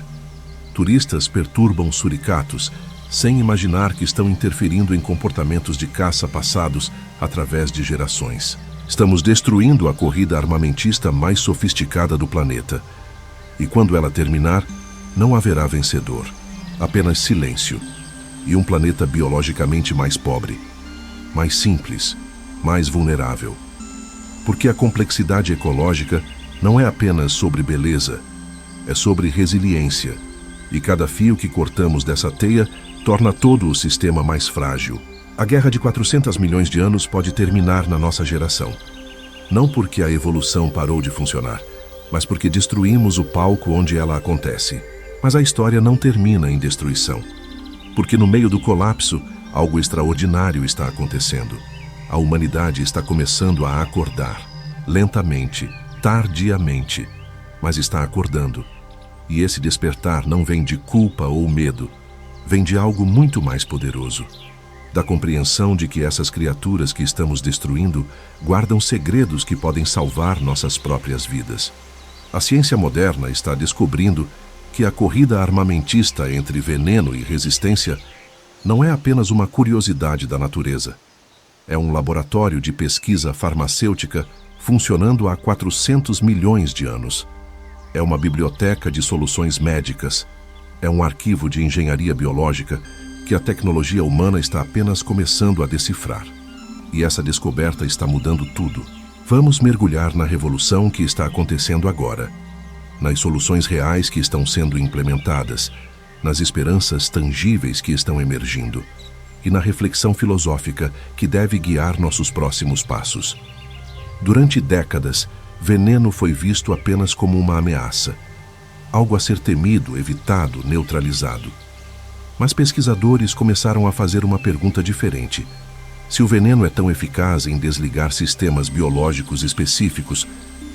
A: Turistas perturbam suricatos, sem imaginar que estão interferindo em comportamentos de caça passados através de gerações. Estamos destruindo a corrida armamentista mais sofisticada do planeta. E quando ela terminar, não haverá vencedor. Apenas silêncio. E um planeta biologicamente mais pobre, mais simples, mais vulnerável. Porque a complexidade ecológica não é apenas sobre beleza, é sobre resiliência. E cada fio que cortamos dessa teia torna todo o sistema mais frágil. A guerra de 400 milhões de anos pode terminar na nossa geração. Não porque a evolução parou de funcionar, mas porque destruímos o palco onde ela acontece. Mas a história não termina em destruição. Porque no meio do colapso, algo extraordinário está acontecendo. A humanidade está começando a acordar, lentamente, tardiamente, mas está acordando. E esse despertar não vem de culpa ou medo, vem de algo muito mais poderoso. Da compreensão de que essas criaturas que estamos destruindo guardam segredos que podem salvar nossas próprias vidas. A ciência moderna está descobrindo que a corrida armamentista entre veneno e resistência não é apenas uma curiosidade da natureza. É um laboratório de pesquisa farmacêutica funcionando há 400 milhões de anos. É uma biblioteca de soluções médicas. É um arquivo de engenharia biológica que a tecnologia humana está apenas começando a decifrar. E essa descoberta está mudando tudo. Vamos mergulhar na revolução que está acontecendo agora, nas soluções reais que estão sendo implementadas, nas esperanças tangíveis que estão emergindo e na reflexão filosófica que deve guiar nossos próximos passos. Durante décadas, veneno foi visto apenas como uma ameaça, algo a ser temido, evitado, neutralizado. Mas pesquisadores começaram a fazer uma pergunta diferente. Se o veneno é tão eficaz em desligar sistemas biológicos específicos,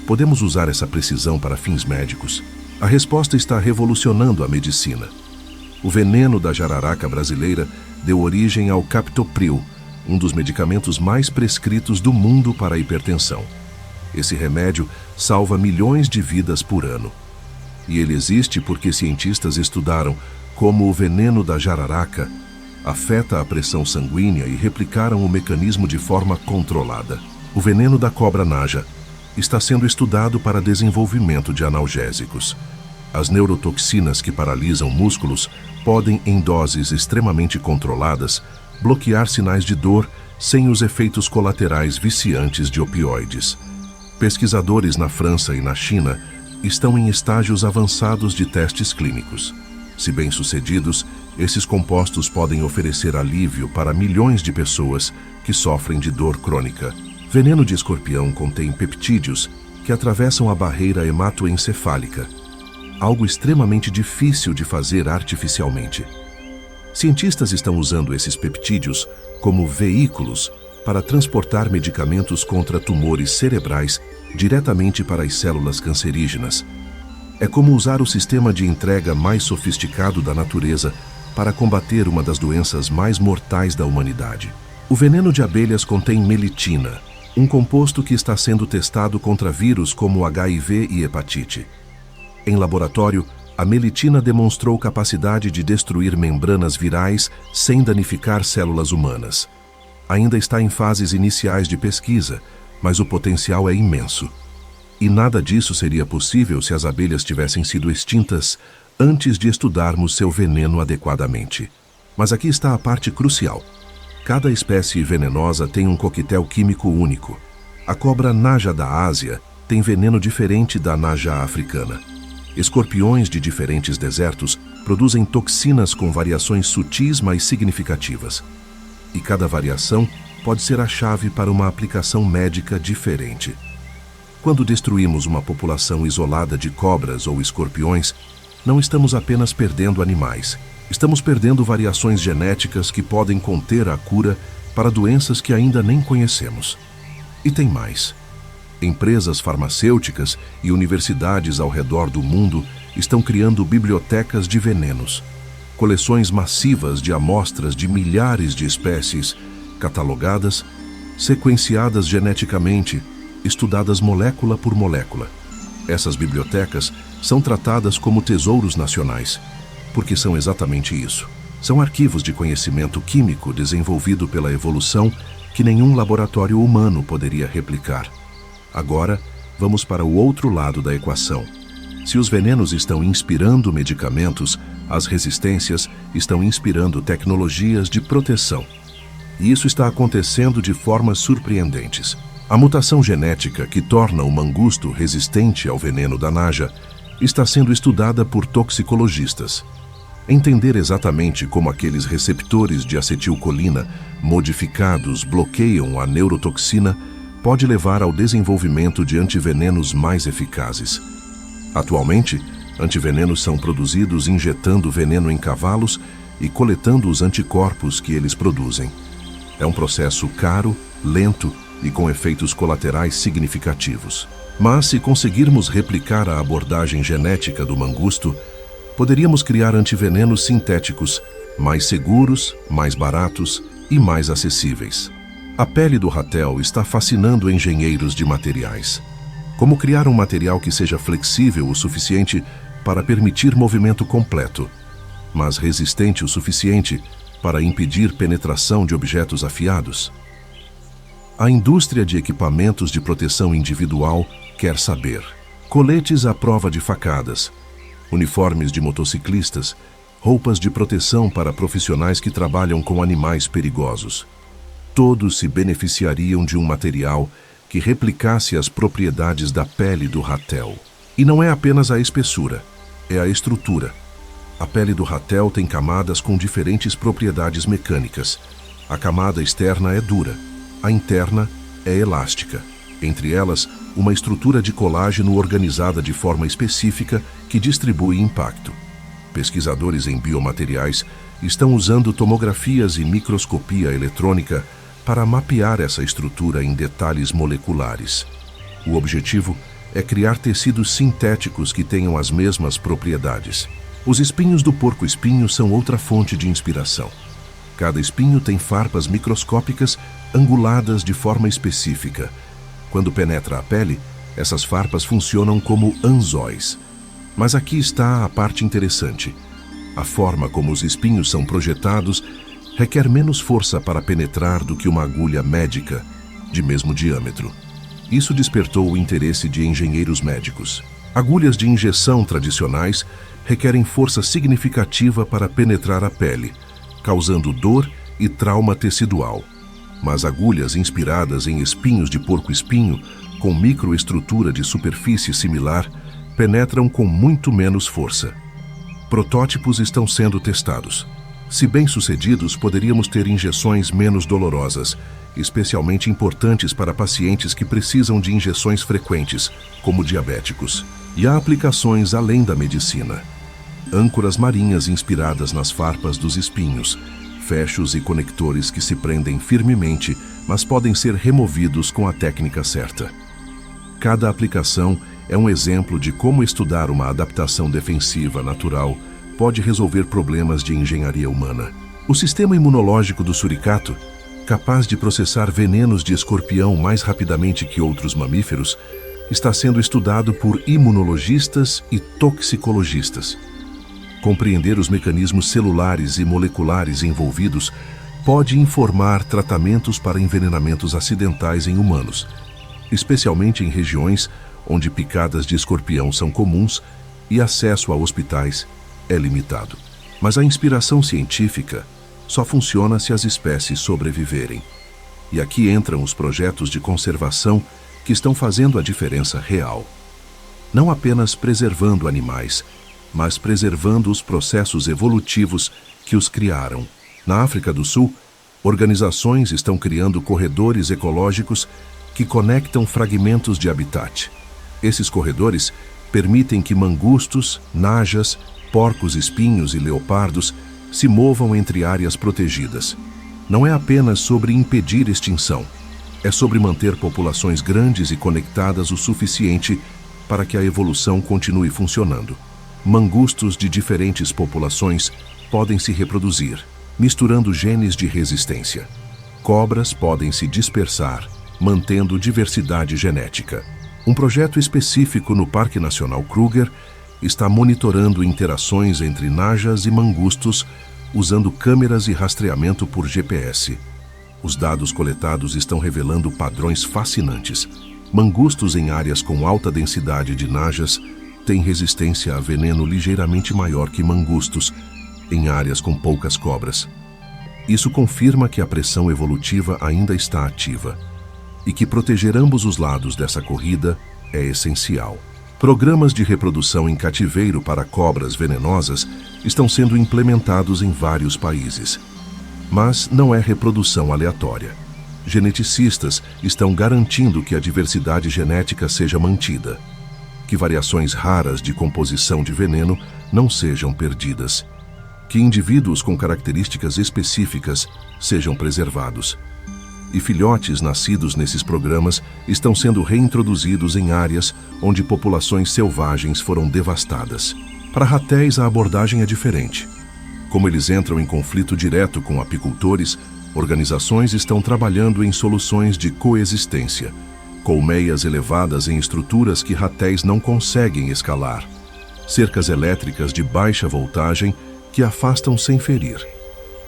A: podemos usar essa precisão para fins médicos? A resposta está revolucionando a medicina. O veneno da jararaca brasileira deu origem ao captopril, um dos medicamentos mais prescritos do mundo para a hipertensão. Esse remédio salva milhões de vidas por ano. E ele existe porque cientistas estudaram como o veneno da jararaca afeta a pressão sanguínea e replicaram o mecanismo de forma controlada. O veneno da cobra naja está sendo estudado para desenvolvimento de analgésicos. As neurotoxinas que paralisam músculos podem, em doses extremamente controladas, bloquear sinais de dor sem os efeitos colaterais viciantes de opioides. Pesquisadores na França e na China estão em estágios avançados de testes clínicos. Se bem-sucedidos, esses compostos podem oferecer alívio para milhões de pessoas que sofrem de dor crônica. Veneno de escorpião contém peptídeos que atravessam a barreira hematoencefálica, algo extremamente difícil de fazer artificialmente. Cientistas estão usando esses peptídeos como veículos para transportar medicamentos contra tumores cerebrais diretamente para as células cancerígenas. É como usar o sistema de entrega mais sofisticado da natureza para combater uma das doenças mais mortais da humanidade. O veneno de abelhas contém melitina, um composto que está sendo testado contra vírus como HIV e hepatite. Em laboratório, a melitina demonstrou capacidade de destruir membranas virais sem danificar células humanas. Ainda está em fases iniciais de pesquisa, mas o potencial é imenso. E nada disso seria possível se as abelhas tivessem sido extintas antes de estudarmos seu veneno adequadamente. Mas aqui está a parte crucial. Cada espécie venenosa tem um coquetel químico único. A cobra naja da Ásia tem veneno diferente da naja africana. Escorpiões de diferentes desertos produzem toxinas com variações sutis, mas significativas. E cada variação pode ser a chave para uma aplicação médica diferente. Quando destruímos uma população isolada de cobras ou escorpiões, não estamos apenas perdendo animais, estamos perdendo variações genéticas que podem conter a cura para doenças que ainda nem conhecemos. E tem mais. Empresas farmacêuticas e universidades ao redor do mundo estão criando bibliotecas de venenos, coleções massivas de amostras de milhares de espécies, catalogadas, sequenciadas geneticamente, estudadas molécula por molécula. Essas bibliotecas são tratadas como tesouros nacionais, porque são exatamente isso. São arquivos de conhecimento químico desenvolvido pela evolução que nenhum laboratório humano poderia replicar. Agora, vamos para o outro lado da equação. Se os venenos estão inspirando medicamentos, as resistências estão inspirando tecnologias de proteção. E isso está acontecendo de formas surpreendentes. A mutação genética que torna o mangusto resistente ao veneno da naja está sendo estudada por toxicologistas. Entender exatamente como aqueles receptores de acetilcolina modificados bloqueiam a neurotoxina pode levar ao desenvolvimento de antivenenos mais eficazes. Atualmente, antivenenos são produzidos injetando veneno em cavalos e coletando os anticorpos que eles produzem. É um processo caro, lento e com efeitos colaterais significativos. Mas, se conseguirmos replicar a abordagem genética do mangusto, poderíamos criar antivenenos sintéticos, mais seguros, mais baratos e mais acessíveis. A pele do ratel está fascinando engenheiros de materiais. Como criar um material que seja flexível o suficiente para permitir movimento completo, mas resistente o suficiente para impedir penetração de objetos afiados? A indústria de equipamentos de proteção individual quer saber. Coletes à prova de facadas, uniformes de motociclistas, roupas de proteção para profissionais que trabalham com animais perigosos. Todos se beneficiariam de um material que replicasse as propriedades da pele do ratel. E não é apenas a espessura, é a estrutura. A pele do ratel tem camadas com diferentes propriedades mecânicas. A camada externa é dura, a interna é elástica. Entre elas, uma estrutura de colágeno organizada de forma específica que distribui impacto. Pesquisadores em biomateriais estão usando tomografias e microscopia eletrônica para mapear essa estrutura em detalhes moleculares. O objetivo é criar tecidos sintéticos que tenham as mesmas propriedades. Os espinhos do porco-espinho são outra fonte de inspiração. Cada espinho tem farpas microscópicas anguladas de forma específica. Quando penetra a pele, essas farpas funcionam como anzóis. Mas aqui está a parte interessante. A forma como os espinhos são projetados requer menos força para penetrar do que uma agulha médica de mesmo diâmetro. Isso despertou o interesse de engenheiros médicos. Agulhas de injeção tradicionais requerem força significativa para penetrar a pele, causando dor e trauma tecidual. Mas agulhas inspiradas em espinhos de porco-espinho, com microestrutura de superfície similar, penetram com muito menos força. Protótipos estão sendo testados. Se bem-sucedidos, poderíamos ter injeções menos dolorosas, especialmente importantes para pacientes que precisam de injeções frequentes, como diabéticos. E há aplicações além da medicina. Âncoras marinhas inspiradas nas farpas dos espinhos, fechos e conectores que se prendem firmemente, mas podem ser removidos com a técnica certa. Cada aplicação é um exemplo de como estudar uma adaptação defensiva natural pode resolver problemas de engenharia humana. O sistema imunológico do suricato, capaz de processar venenos de escorpião mais rapidamente que outros mamíferos, está sendo estudado por imunologistas e toxicologistas. Compreender os mecanismos celulares e moleculares envolvidos pode informar tratamentos para envenenamentos acidentais em humanos, especialmente em regiões onde picadas de escorpião são comuns e acesso a hospitais é limitado. Mas a inspiração científica só funciona se as espécies sobreviverem. E aqui entram os projetos de conservação que estão fazendo a diferença real. Não apenas preservando animais, mas preservando os processos evolutivos que os criaram. Na África do Sul, organizações estão criando corredores ecológicos que conectam fragmentos de habitat. Esses corredores permitem que mangustos, najas, porcos-espinhos e leopardos se movam entre áreas protegidas. Não é apenas sobre impedir extinção, é sobre manter populações grandes e conectadas o suficiente para que a evolução continue funcionando. Mangustos de diferentes populações podem se reproduzir, misturando genes de resistência. Cobras podem se dispersar, mantendo diversidade genética. Um projeto específico no Parque Nacional Kruger está monitorando interações entre najas e mangustos usando câmeras e rastreamento por GPS. Os dados coletados estão revelando padrões fascinantes. Mangustos em áreas com alta densidade de najas têm resistência a veneno ligeiramente maior que mangustos em áreas com poucas cobras. Isso confirma que a pressão evolutiva ainda está ativa e que proteger ambos os lados dessa corrida é essencial. Programas de reprodução em cativeiro para cobras venenosas estão sendo implementados em vários países. Mas não é reprodução aleatória. Geneticistas estão garantindo que a diversidade genética seja mantida, que variações raras de composição de veneno não sejam perdidas, que indivíduos com características específicas sejam preservados. E filhotes nascidos nesses programas estão sendo reintroduzidos em áreas onde populações selvagens foram devastadas. Para ratéis, a abordagem é diferente. Como eles entram em conflito direto com apicultores, organizações estão trabalhando em soluções de coexistência, colmeias elevadas em estruturas que ratéis não conseguem escalar, cercas elétricas de baixa voltagem que afastam sem ferir,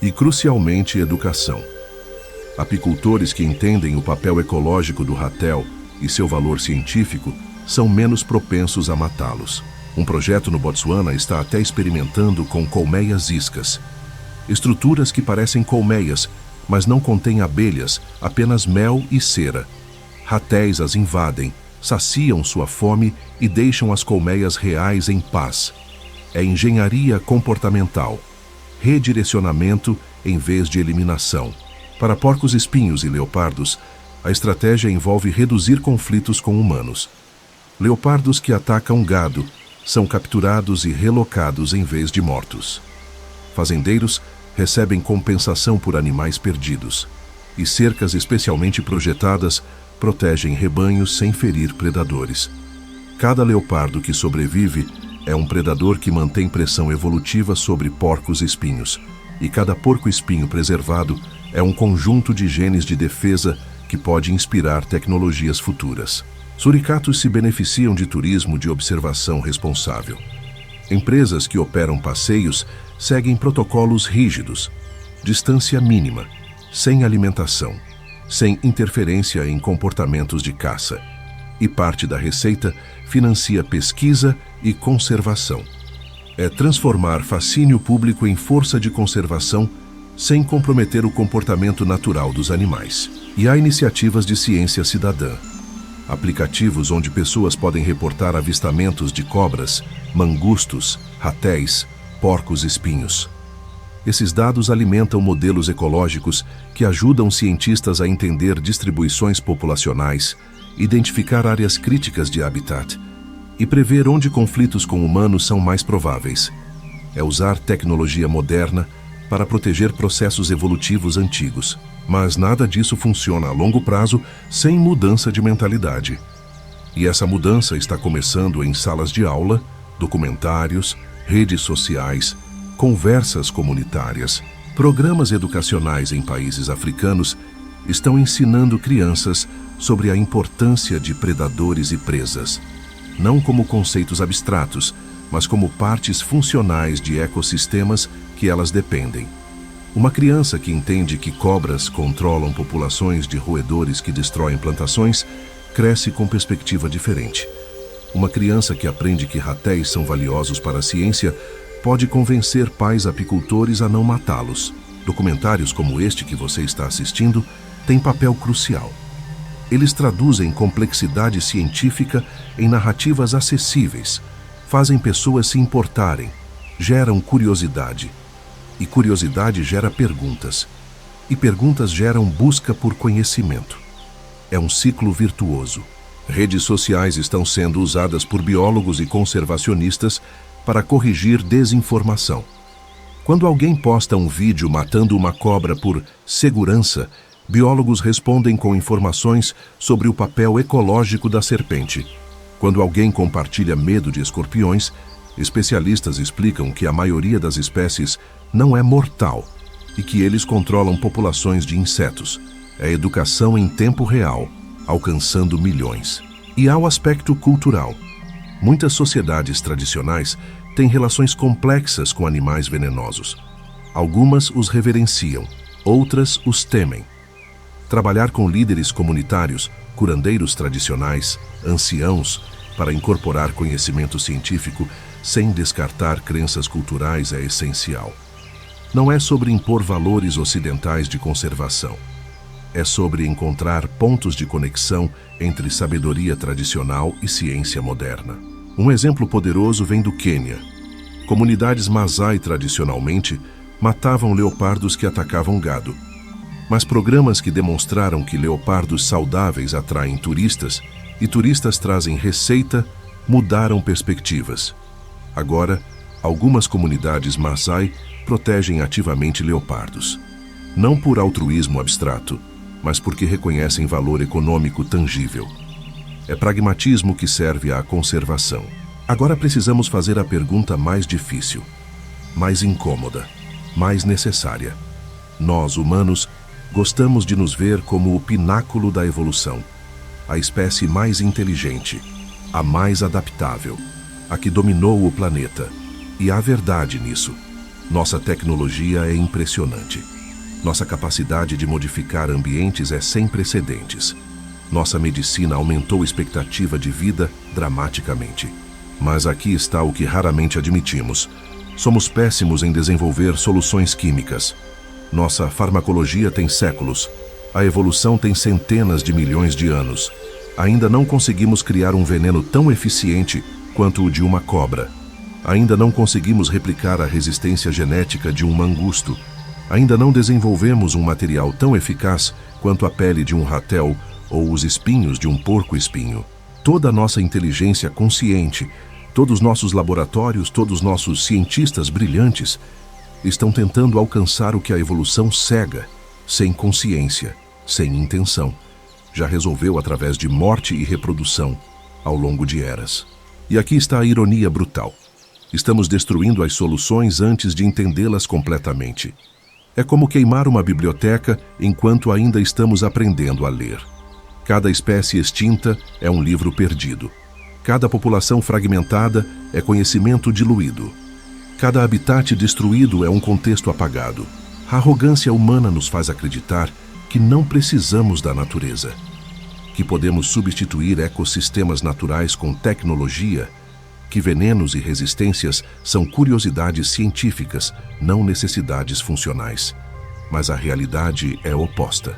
A: e, crucialmente, educação. Apicultores que entendem o papel ecológico do ratel e seu valor científico são menos propensos a matá-los. Um projeto no Botsuana está até experimentando com colmeias iscas. Estruturas que parecem colmeias, mas não contêm abelhas, apenas mel e cera. Ratéis as invadem, saciam sua fome e deixam as colmeias reais em paz. É engenharia comportamental, redirecionamento em vez de eliminação. Para porcos-espinhos e leopardos, a estratégia envolve reduzir conflitos com humanos. Leopardos que atacam gado são capturados e relocados em vez de mortos. Fazendeiros recebem compensação por animais perdidos, e cercas especialmente projetadas protegem rebanhos sem ferir predadores. Cada leopardo que sobrevive é um predador que mantém pressão evolutiva sobre porcos-espinhos, e cada porco-espinho preservado é um conjunto de genes de defesa que pode inspirar tecnologias futuras. Suricatos se beneficiam de turismo de observação responsável. Empresas que operam passeios seguem protocolos rígidos, distância mínima, sem alimentação, sem interferência em comportamentos de caça. E parte da receita financia pesquisa e conservação. É transformar fascínio público em força de conservação sem comprometer o comportamento natural dos animais. E há iniciativas de ciência cidadã. Aplicativos onde pessoas podem reportar avistamentos de cobras, mangustos, ratéis, porcos-espinhos. Esses dados alimentam modelos ecológicos que ajudam cientistas a entender distribuições populacionais, identificar áreas críticas de habitat e prever onde conflitos com humanos são mais prováveis. É usar tecnologia moderna para proteger processos evolutivos antigos. Mas nada disso funciona a longo prazo sem mudança de mentalidade. E essa mudança está começando em salas de aula, documentários, redes sociais, conversas comunitárias. Programas educacionais em países africanos estão ensinando crianças sobre a importância de predadores e presas, não como conceitos abstratos, mas como partes funcionais de ecossistemas que elas dependem. Uma criança que entende que cobras controlam populações de roedores que destroem plantações cresce com perspectiva diferente. Uma criança que aprende que ratéis são valiosos para a ciência pode convencer pais apicultores a não matá-los. Documentários como este que você está assistindo têm papel crucial. Eles traduzem complexidade científica em narrativas acessíveis, fazem pessoas se importarem, geram curiosidade. E curiosidade gera perguntas. E perguntas geram busca por conhecimento. É um ciclo virtuoso. Redes sociais estão sendo usadas por biólogos e conservacionistas para corrigir desinformação. Quando alguém posta um vídeo matando uma cobra por segurança, biólogos respondem com informações sobre o papel ecológico da serpente. Quando alguém compartilha medo de escorpiões, especialistas explicam que a maioria das espécies não é mortal e que eles controlam populações de insetos. É educação em tempo real, alcançando milhões. E há o aspecto cultural. Muitas sociedades tradicionais têm relações complexas com animais venenosos. Algumas os reverenciam, outras os temem. Trabalhar com líderes comunitários, curandeiros tradicionais, anciãos, para incorporar conhecimento científico sem descartar crenças culturais é essencial. Não é sobre impor valores ocidentais de conservação. É sobre encontrar pontos de conexão entre sabedoria tradicional e ciência moderna. Um exemplo poderoso vem do Quênia. Comunidades Masai tradicionalmente matavam leopardos que atacavam gado. Mas programas que demonstraram que leopardos saudáveis atraem turistas e turistas trazem receita mudaram perspectivas. Agora, algumas comunidades Masai protegem ativamente leopardos. Não por altruísmo abstrato, mas porque reconhecem valor econômico tangível. É pragmatismo que serve à conservação. Agora precisamos fazer a pergunta mais difícil, mais incômoda, mais necessária. Nós, humanos, gostamos de nos ver como o pináculo da evolução, a espécie mais inteligente, a mais adaptável, a que dominou o planeta. E há verdade nisso. Nossa tecnologia é impressionante. Nossa capacidade de modificar ambientes é sem precedentes. Nossa medicina aumentou a expectativa de vida dramaticamente. Mas aqui está o que raramente admitimos. Somos péssimos em desenvolver soluções químicas. Nossa farmacologia tem séculos. A evolução tem centenas de milhões de anos. Ainda não conseguimos criar um veneno tão eficiente quanto o de uma cobra. Ainda não conseguimos replicar a resistência genética de um mangusto. Ainda não desenvolvemos um material tão eficaz quanto a pele de um ratel ou os espinhos de um porco-espinho. Toda a nossa inteligência consciente, todos os nossos laboratórios, todos os nossos cientistas brilhantes estão tentando alcançar o que a evolução cega, sem consciência, sem intenção, já resolveu através de morte e reprodução ao longo de eras. E aqui está a ironia brutal. Estamos destruindo as soluções antes de entendê-las completamente. É como queimar uma biblioteca enquanto ainda estamos aprendendo a ler. Cada espécie extinta é um livro perdido. Cada população fragmentada é conhecimento diluído. Cada habitat destruído é um contexto apagado. A arrogância humana nos faz acreditar que não precisamos da natureza, que podemos substituir ecossistemas naturais com tecnologia, que venenos e resistências são curiosidades científicas, não necessidades funcionais. Mas a realidade é oposta.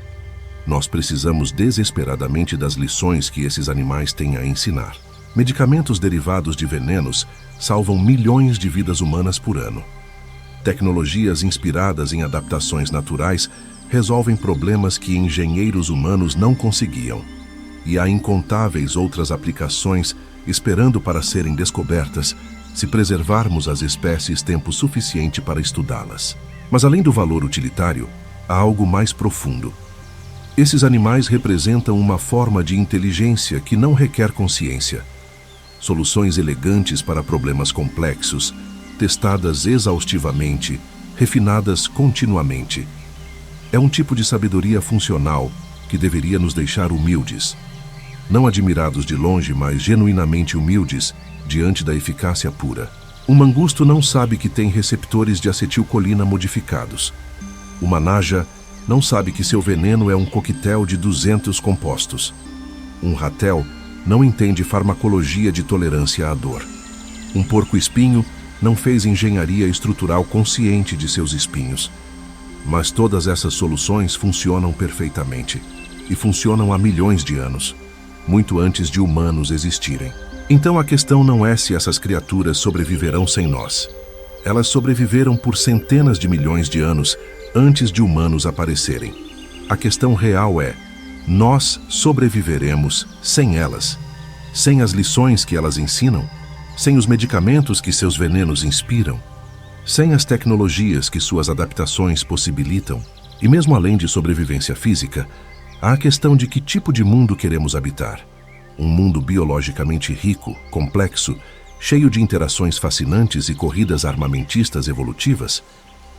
A: Nós precisamos desesperadamente das lições que esses animais têm a ensinar. Medicamentos derivados de venenos salvam milhões de vidas humanas por ano. Tecnologias inspiradas em adaptações naturais resolvem problemas que engenheiros humanos não conseguiam. E há incontáveis outras aplicações esperando para serem descobertas se preservarmos as espécies tempo suficiente para estudá-las. Mas além do valor utilitário, há algo mais profundo. Esses animais representam uma forma de inteligência que não requer consciência. Soluções elegantes para problemas complexos, testadas exaustivamente, refinadas continuamente. É um tipo de sabedoria funcional que deveria nos deixar humildes. Não admirados de longe, mas genuinamente humildes diante da eficácia pura. Um mangusto não sabe que tem receptores de acetilcolina modificados. Uma naja não sabe que seu veneno é um coquetel de 200 compostos. Um ratel não entende farmacologia de tolerância à dor. Um porco-espinho não fez engenharia estrutural consciente de seus espinhos. Mas todas essas soluções funcionam perfeitamente. E funcionam há milhões de anos, muito antes de humanos existirem. Então a questão não é se essas criaturas sobreviverão sem nós. Elas sobreviveram por centenas de milhões de anos antes de humanos aparecerem. A questão real é: nós sobreviveremos sem elas, sem as lições que elas ensinam, sem os medicamentos que seus venenos inspiram, sem as tecnologias que suas adaptações possibilitam. E mesmo além de sobrevivência física, há a questão de que tipo de mundo queremos habitar. Um mundo biologicamente rico, complexo, cheio de interações fascinantes e corridas armamentistas evolutivas?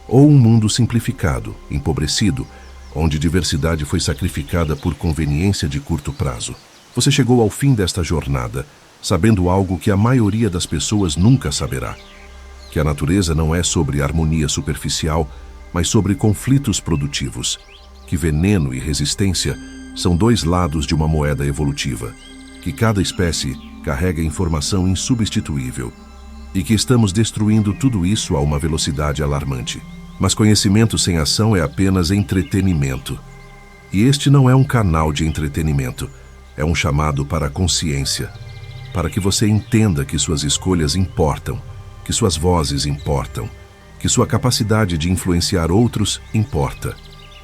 A: Ou um mundo simplificado, empobrecido, onde diversidade foi sacrificada por conveniência de curto prazo? Você chegou ao fim desta jornada, sabendo algo que a maioria das pessoas nunca saberá: que a natureza não é sobre harmonia superficial, mas sobre conflitos produtivos, que veneno e resistência são dois lados de uma moeda evolutiva, que cada espécie carrega informação insubstituível e que estamos destruindo tudo isso a uma velocidade alarmante. Mas conhecimento sem ação é apenas entretenimento. E este não é um canal de entretenimento, é um chamado para a consciência, para que você entenda que suas escolhas importam, que suas vozes importam, que sua capacidade de influenciar outros importa.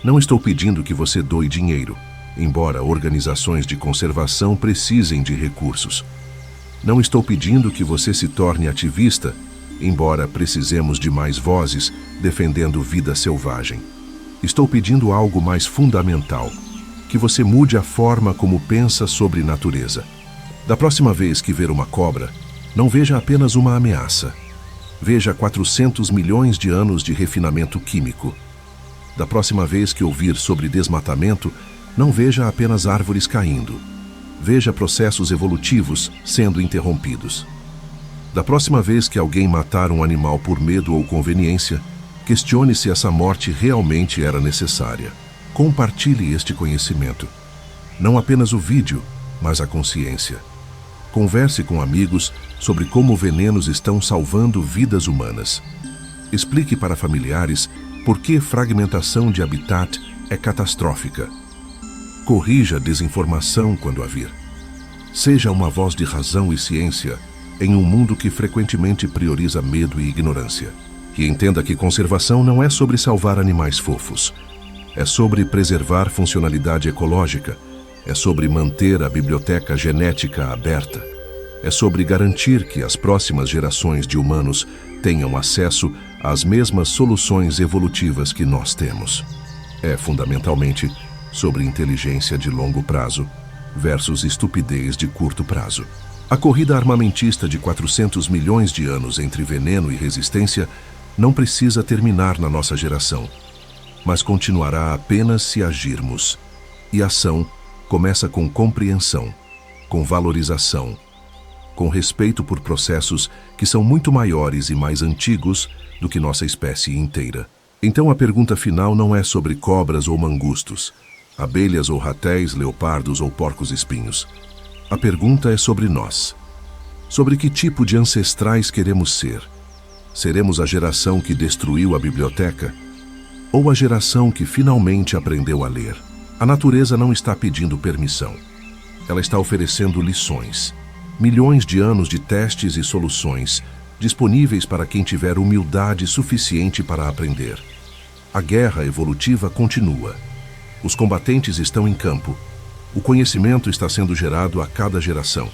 A: Não estou pedindo que você doe dinheiro, embora organizações de conservação precisem de recursos. Não estou pedindo que você se torne ativista, embora precisemos de mais vozes defendendo vida selvagem. Estou pedindo algo mais fundamental, que você mude a forma como pensa sobre natureza. Da próxima vez que ver uma cobra, não veja apenas uma ameaça. Veja 400 milhões de anos de refinamento químico. Da próxima vez que ouvir sobre desmatamento, não veja apenas árvores caindo. Veja processos evolutivos sendo interrompidos. Da próxima vez que alguém matar um animal por medo ou conveniência, questione se essa morte realmente era necessária. Compartilhe este conhecimento. Não apenas o vídeo, mas a consciência. Converse com amigos sobre como venenos estão salvando vidas humanas. Explique para familiares por que fragmentação de habitat é catastrófica. Corrija a desinformação quando a vir. Seja uma voz de razão e ciência em um mundo que frequentemente prioriza medo e ignorância. E entenda que conservação não é sobre salvar animais fofos. É sobre preservar funcionalidade ecológica. É sobre manter a biblioteca genética aberta. É sobre garantir que as próximas gerações de humanos tenham acesso às mesmas soluções evolutivas que nós temos. É fundamentalmente sobre inteligência de longo prazo versus estupidez de curto prazo. A corrida armamentista de 400 milhões de anos entre veneno e resistência não precisa terminar na nossa geração, mas continuará apenas se agirmos. E ação começa com compreensão, com valorização, com respeito por processos que são muito maiores e mais antigos do que nossa espécie inteira. Então a pergunta final não é sobre cobras ou mangustos, abelhas ou ratéis, leopardos ou porcos-espinhos. A pergunta é sobre nós. Sobre que tipo de ancestrais queremos ser? Seremos a geração que destruiu a biblioteca? Ou a geração que finalmente aprendeu a ler? A natureza não está pedindo permissão. Ela está oferecendo lições. Milhões de anos de testes e soluções disponíveis para quem tiver humildade suficiente para aprender. A guerra evolutiva continua. Os combatentes estão em campo. O conhecimento está sendo gerado a cada geração,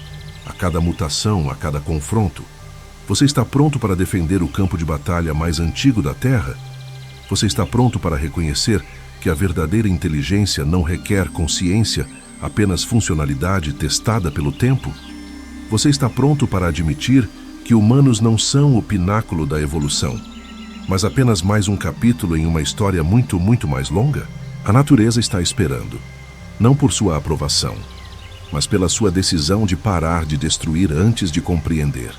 A: a cada mutação, a cada confronto. Você está pronto para defender o campo de batalha mais antigo da Terra? Você está pronto para reconhecer que a verdadeira inteligência não requer consciência, apenas funcionalidade testada pelo tempo? Você está pronto para admitir que humanos não são o pináculo da evolução, mas apenas mais um capítulo em uma história muito mais longa? A natureza está esperando, não por sua aprovação, mas pela sua decisão de parar de destruir antes de compreender,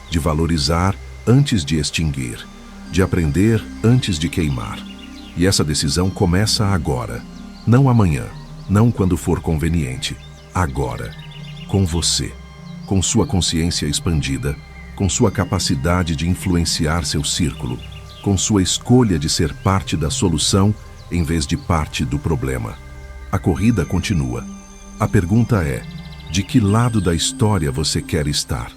A: de valorizar antes de extinguir, de aprender antes de queimar. E essa decisão começa agora, não amanhã, não quando for conveniente, agora, com você, com sua consciência expandida, com sua capacidade de influenciar seu círculo, com sua escolha de ser parte da solução em vez de parte do problema. A corrida continua. A pergunta é: de que lado da história você quer estar?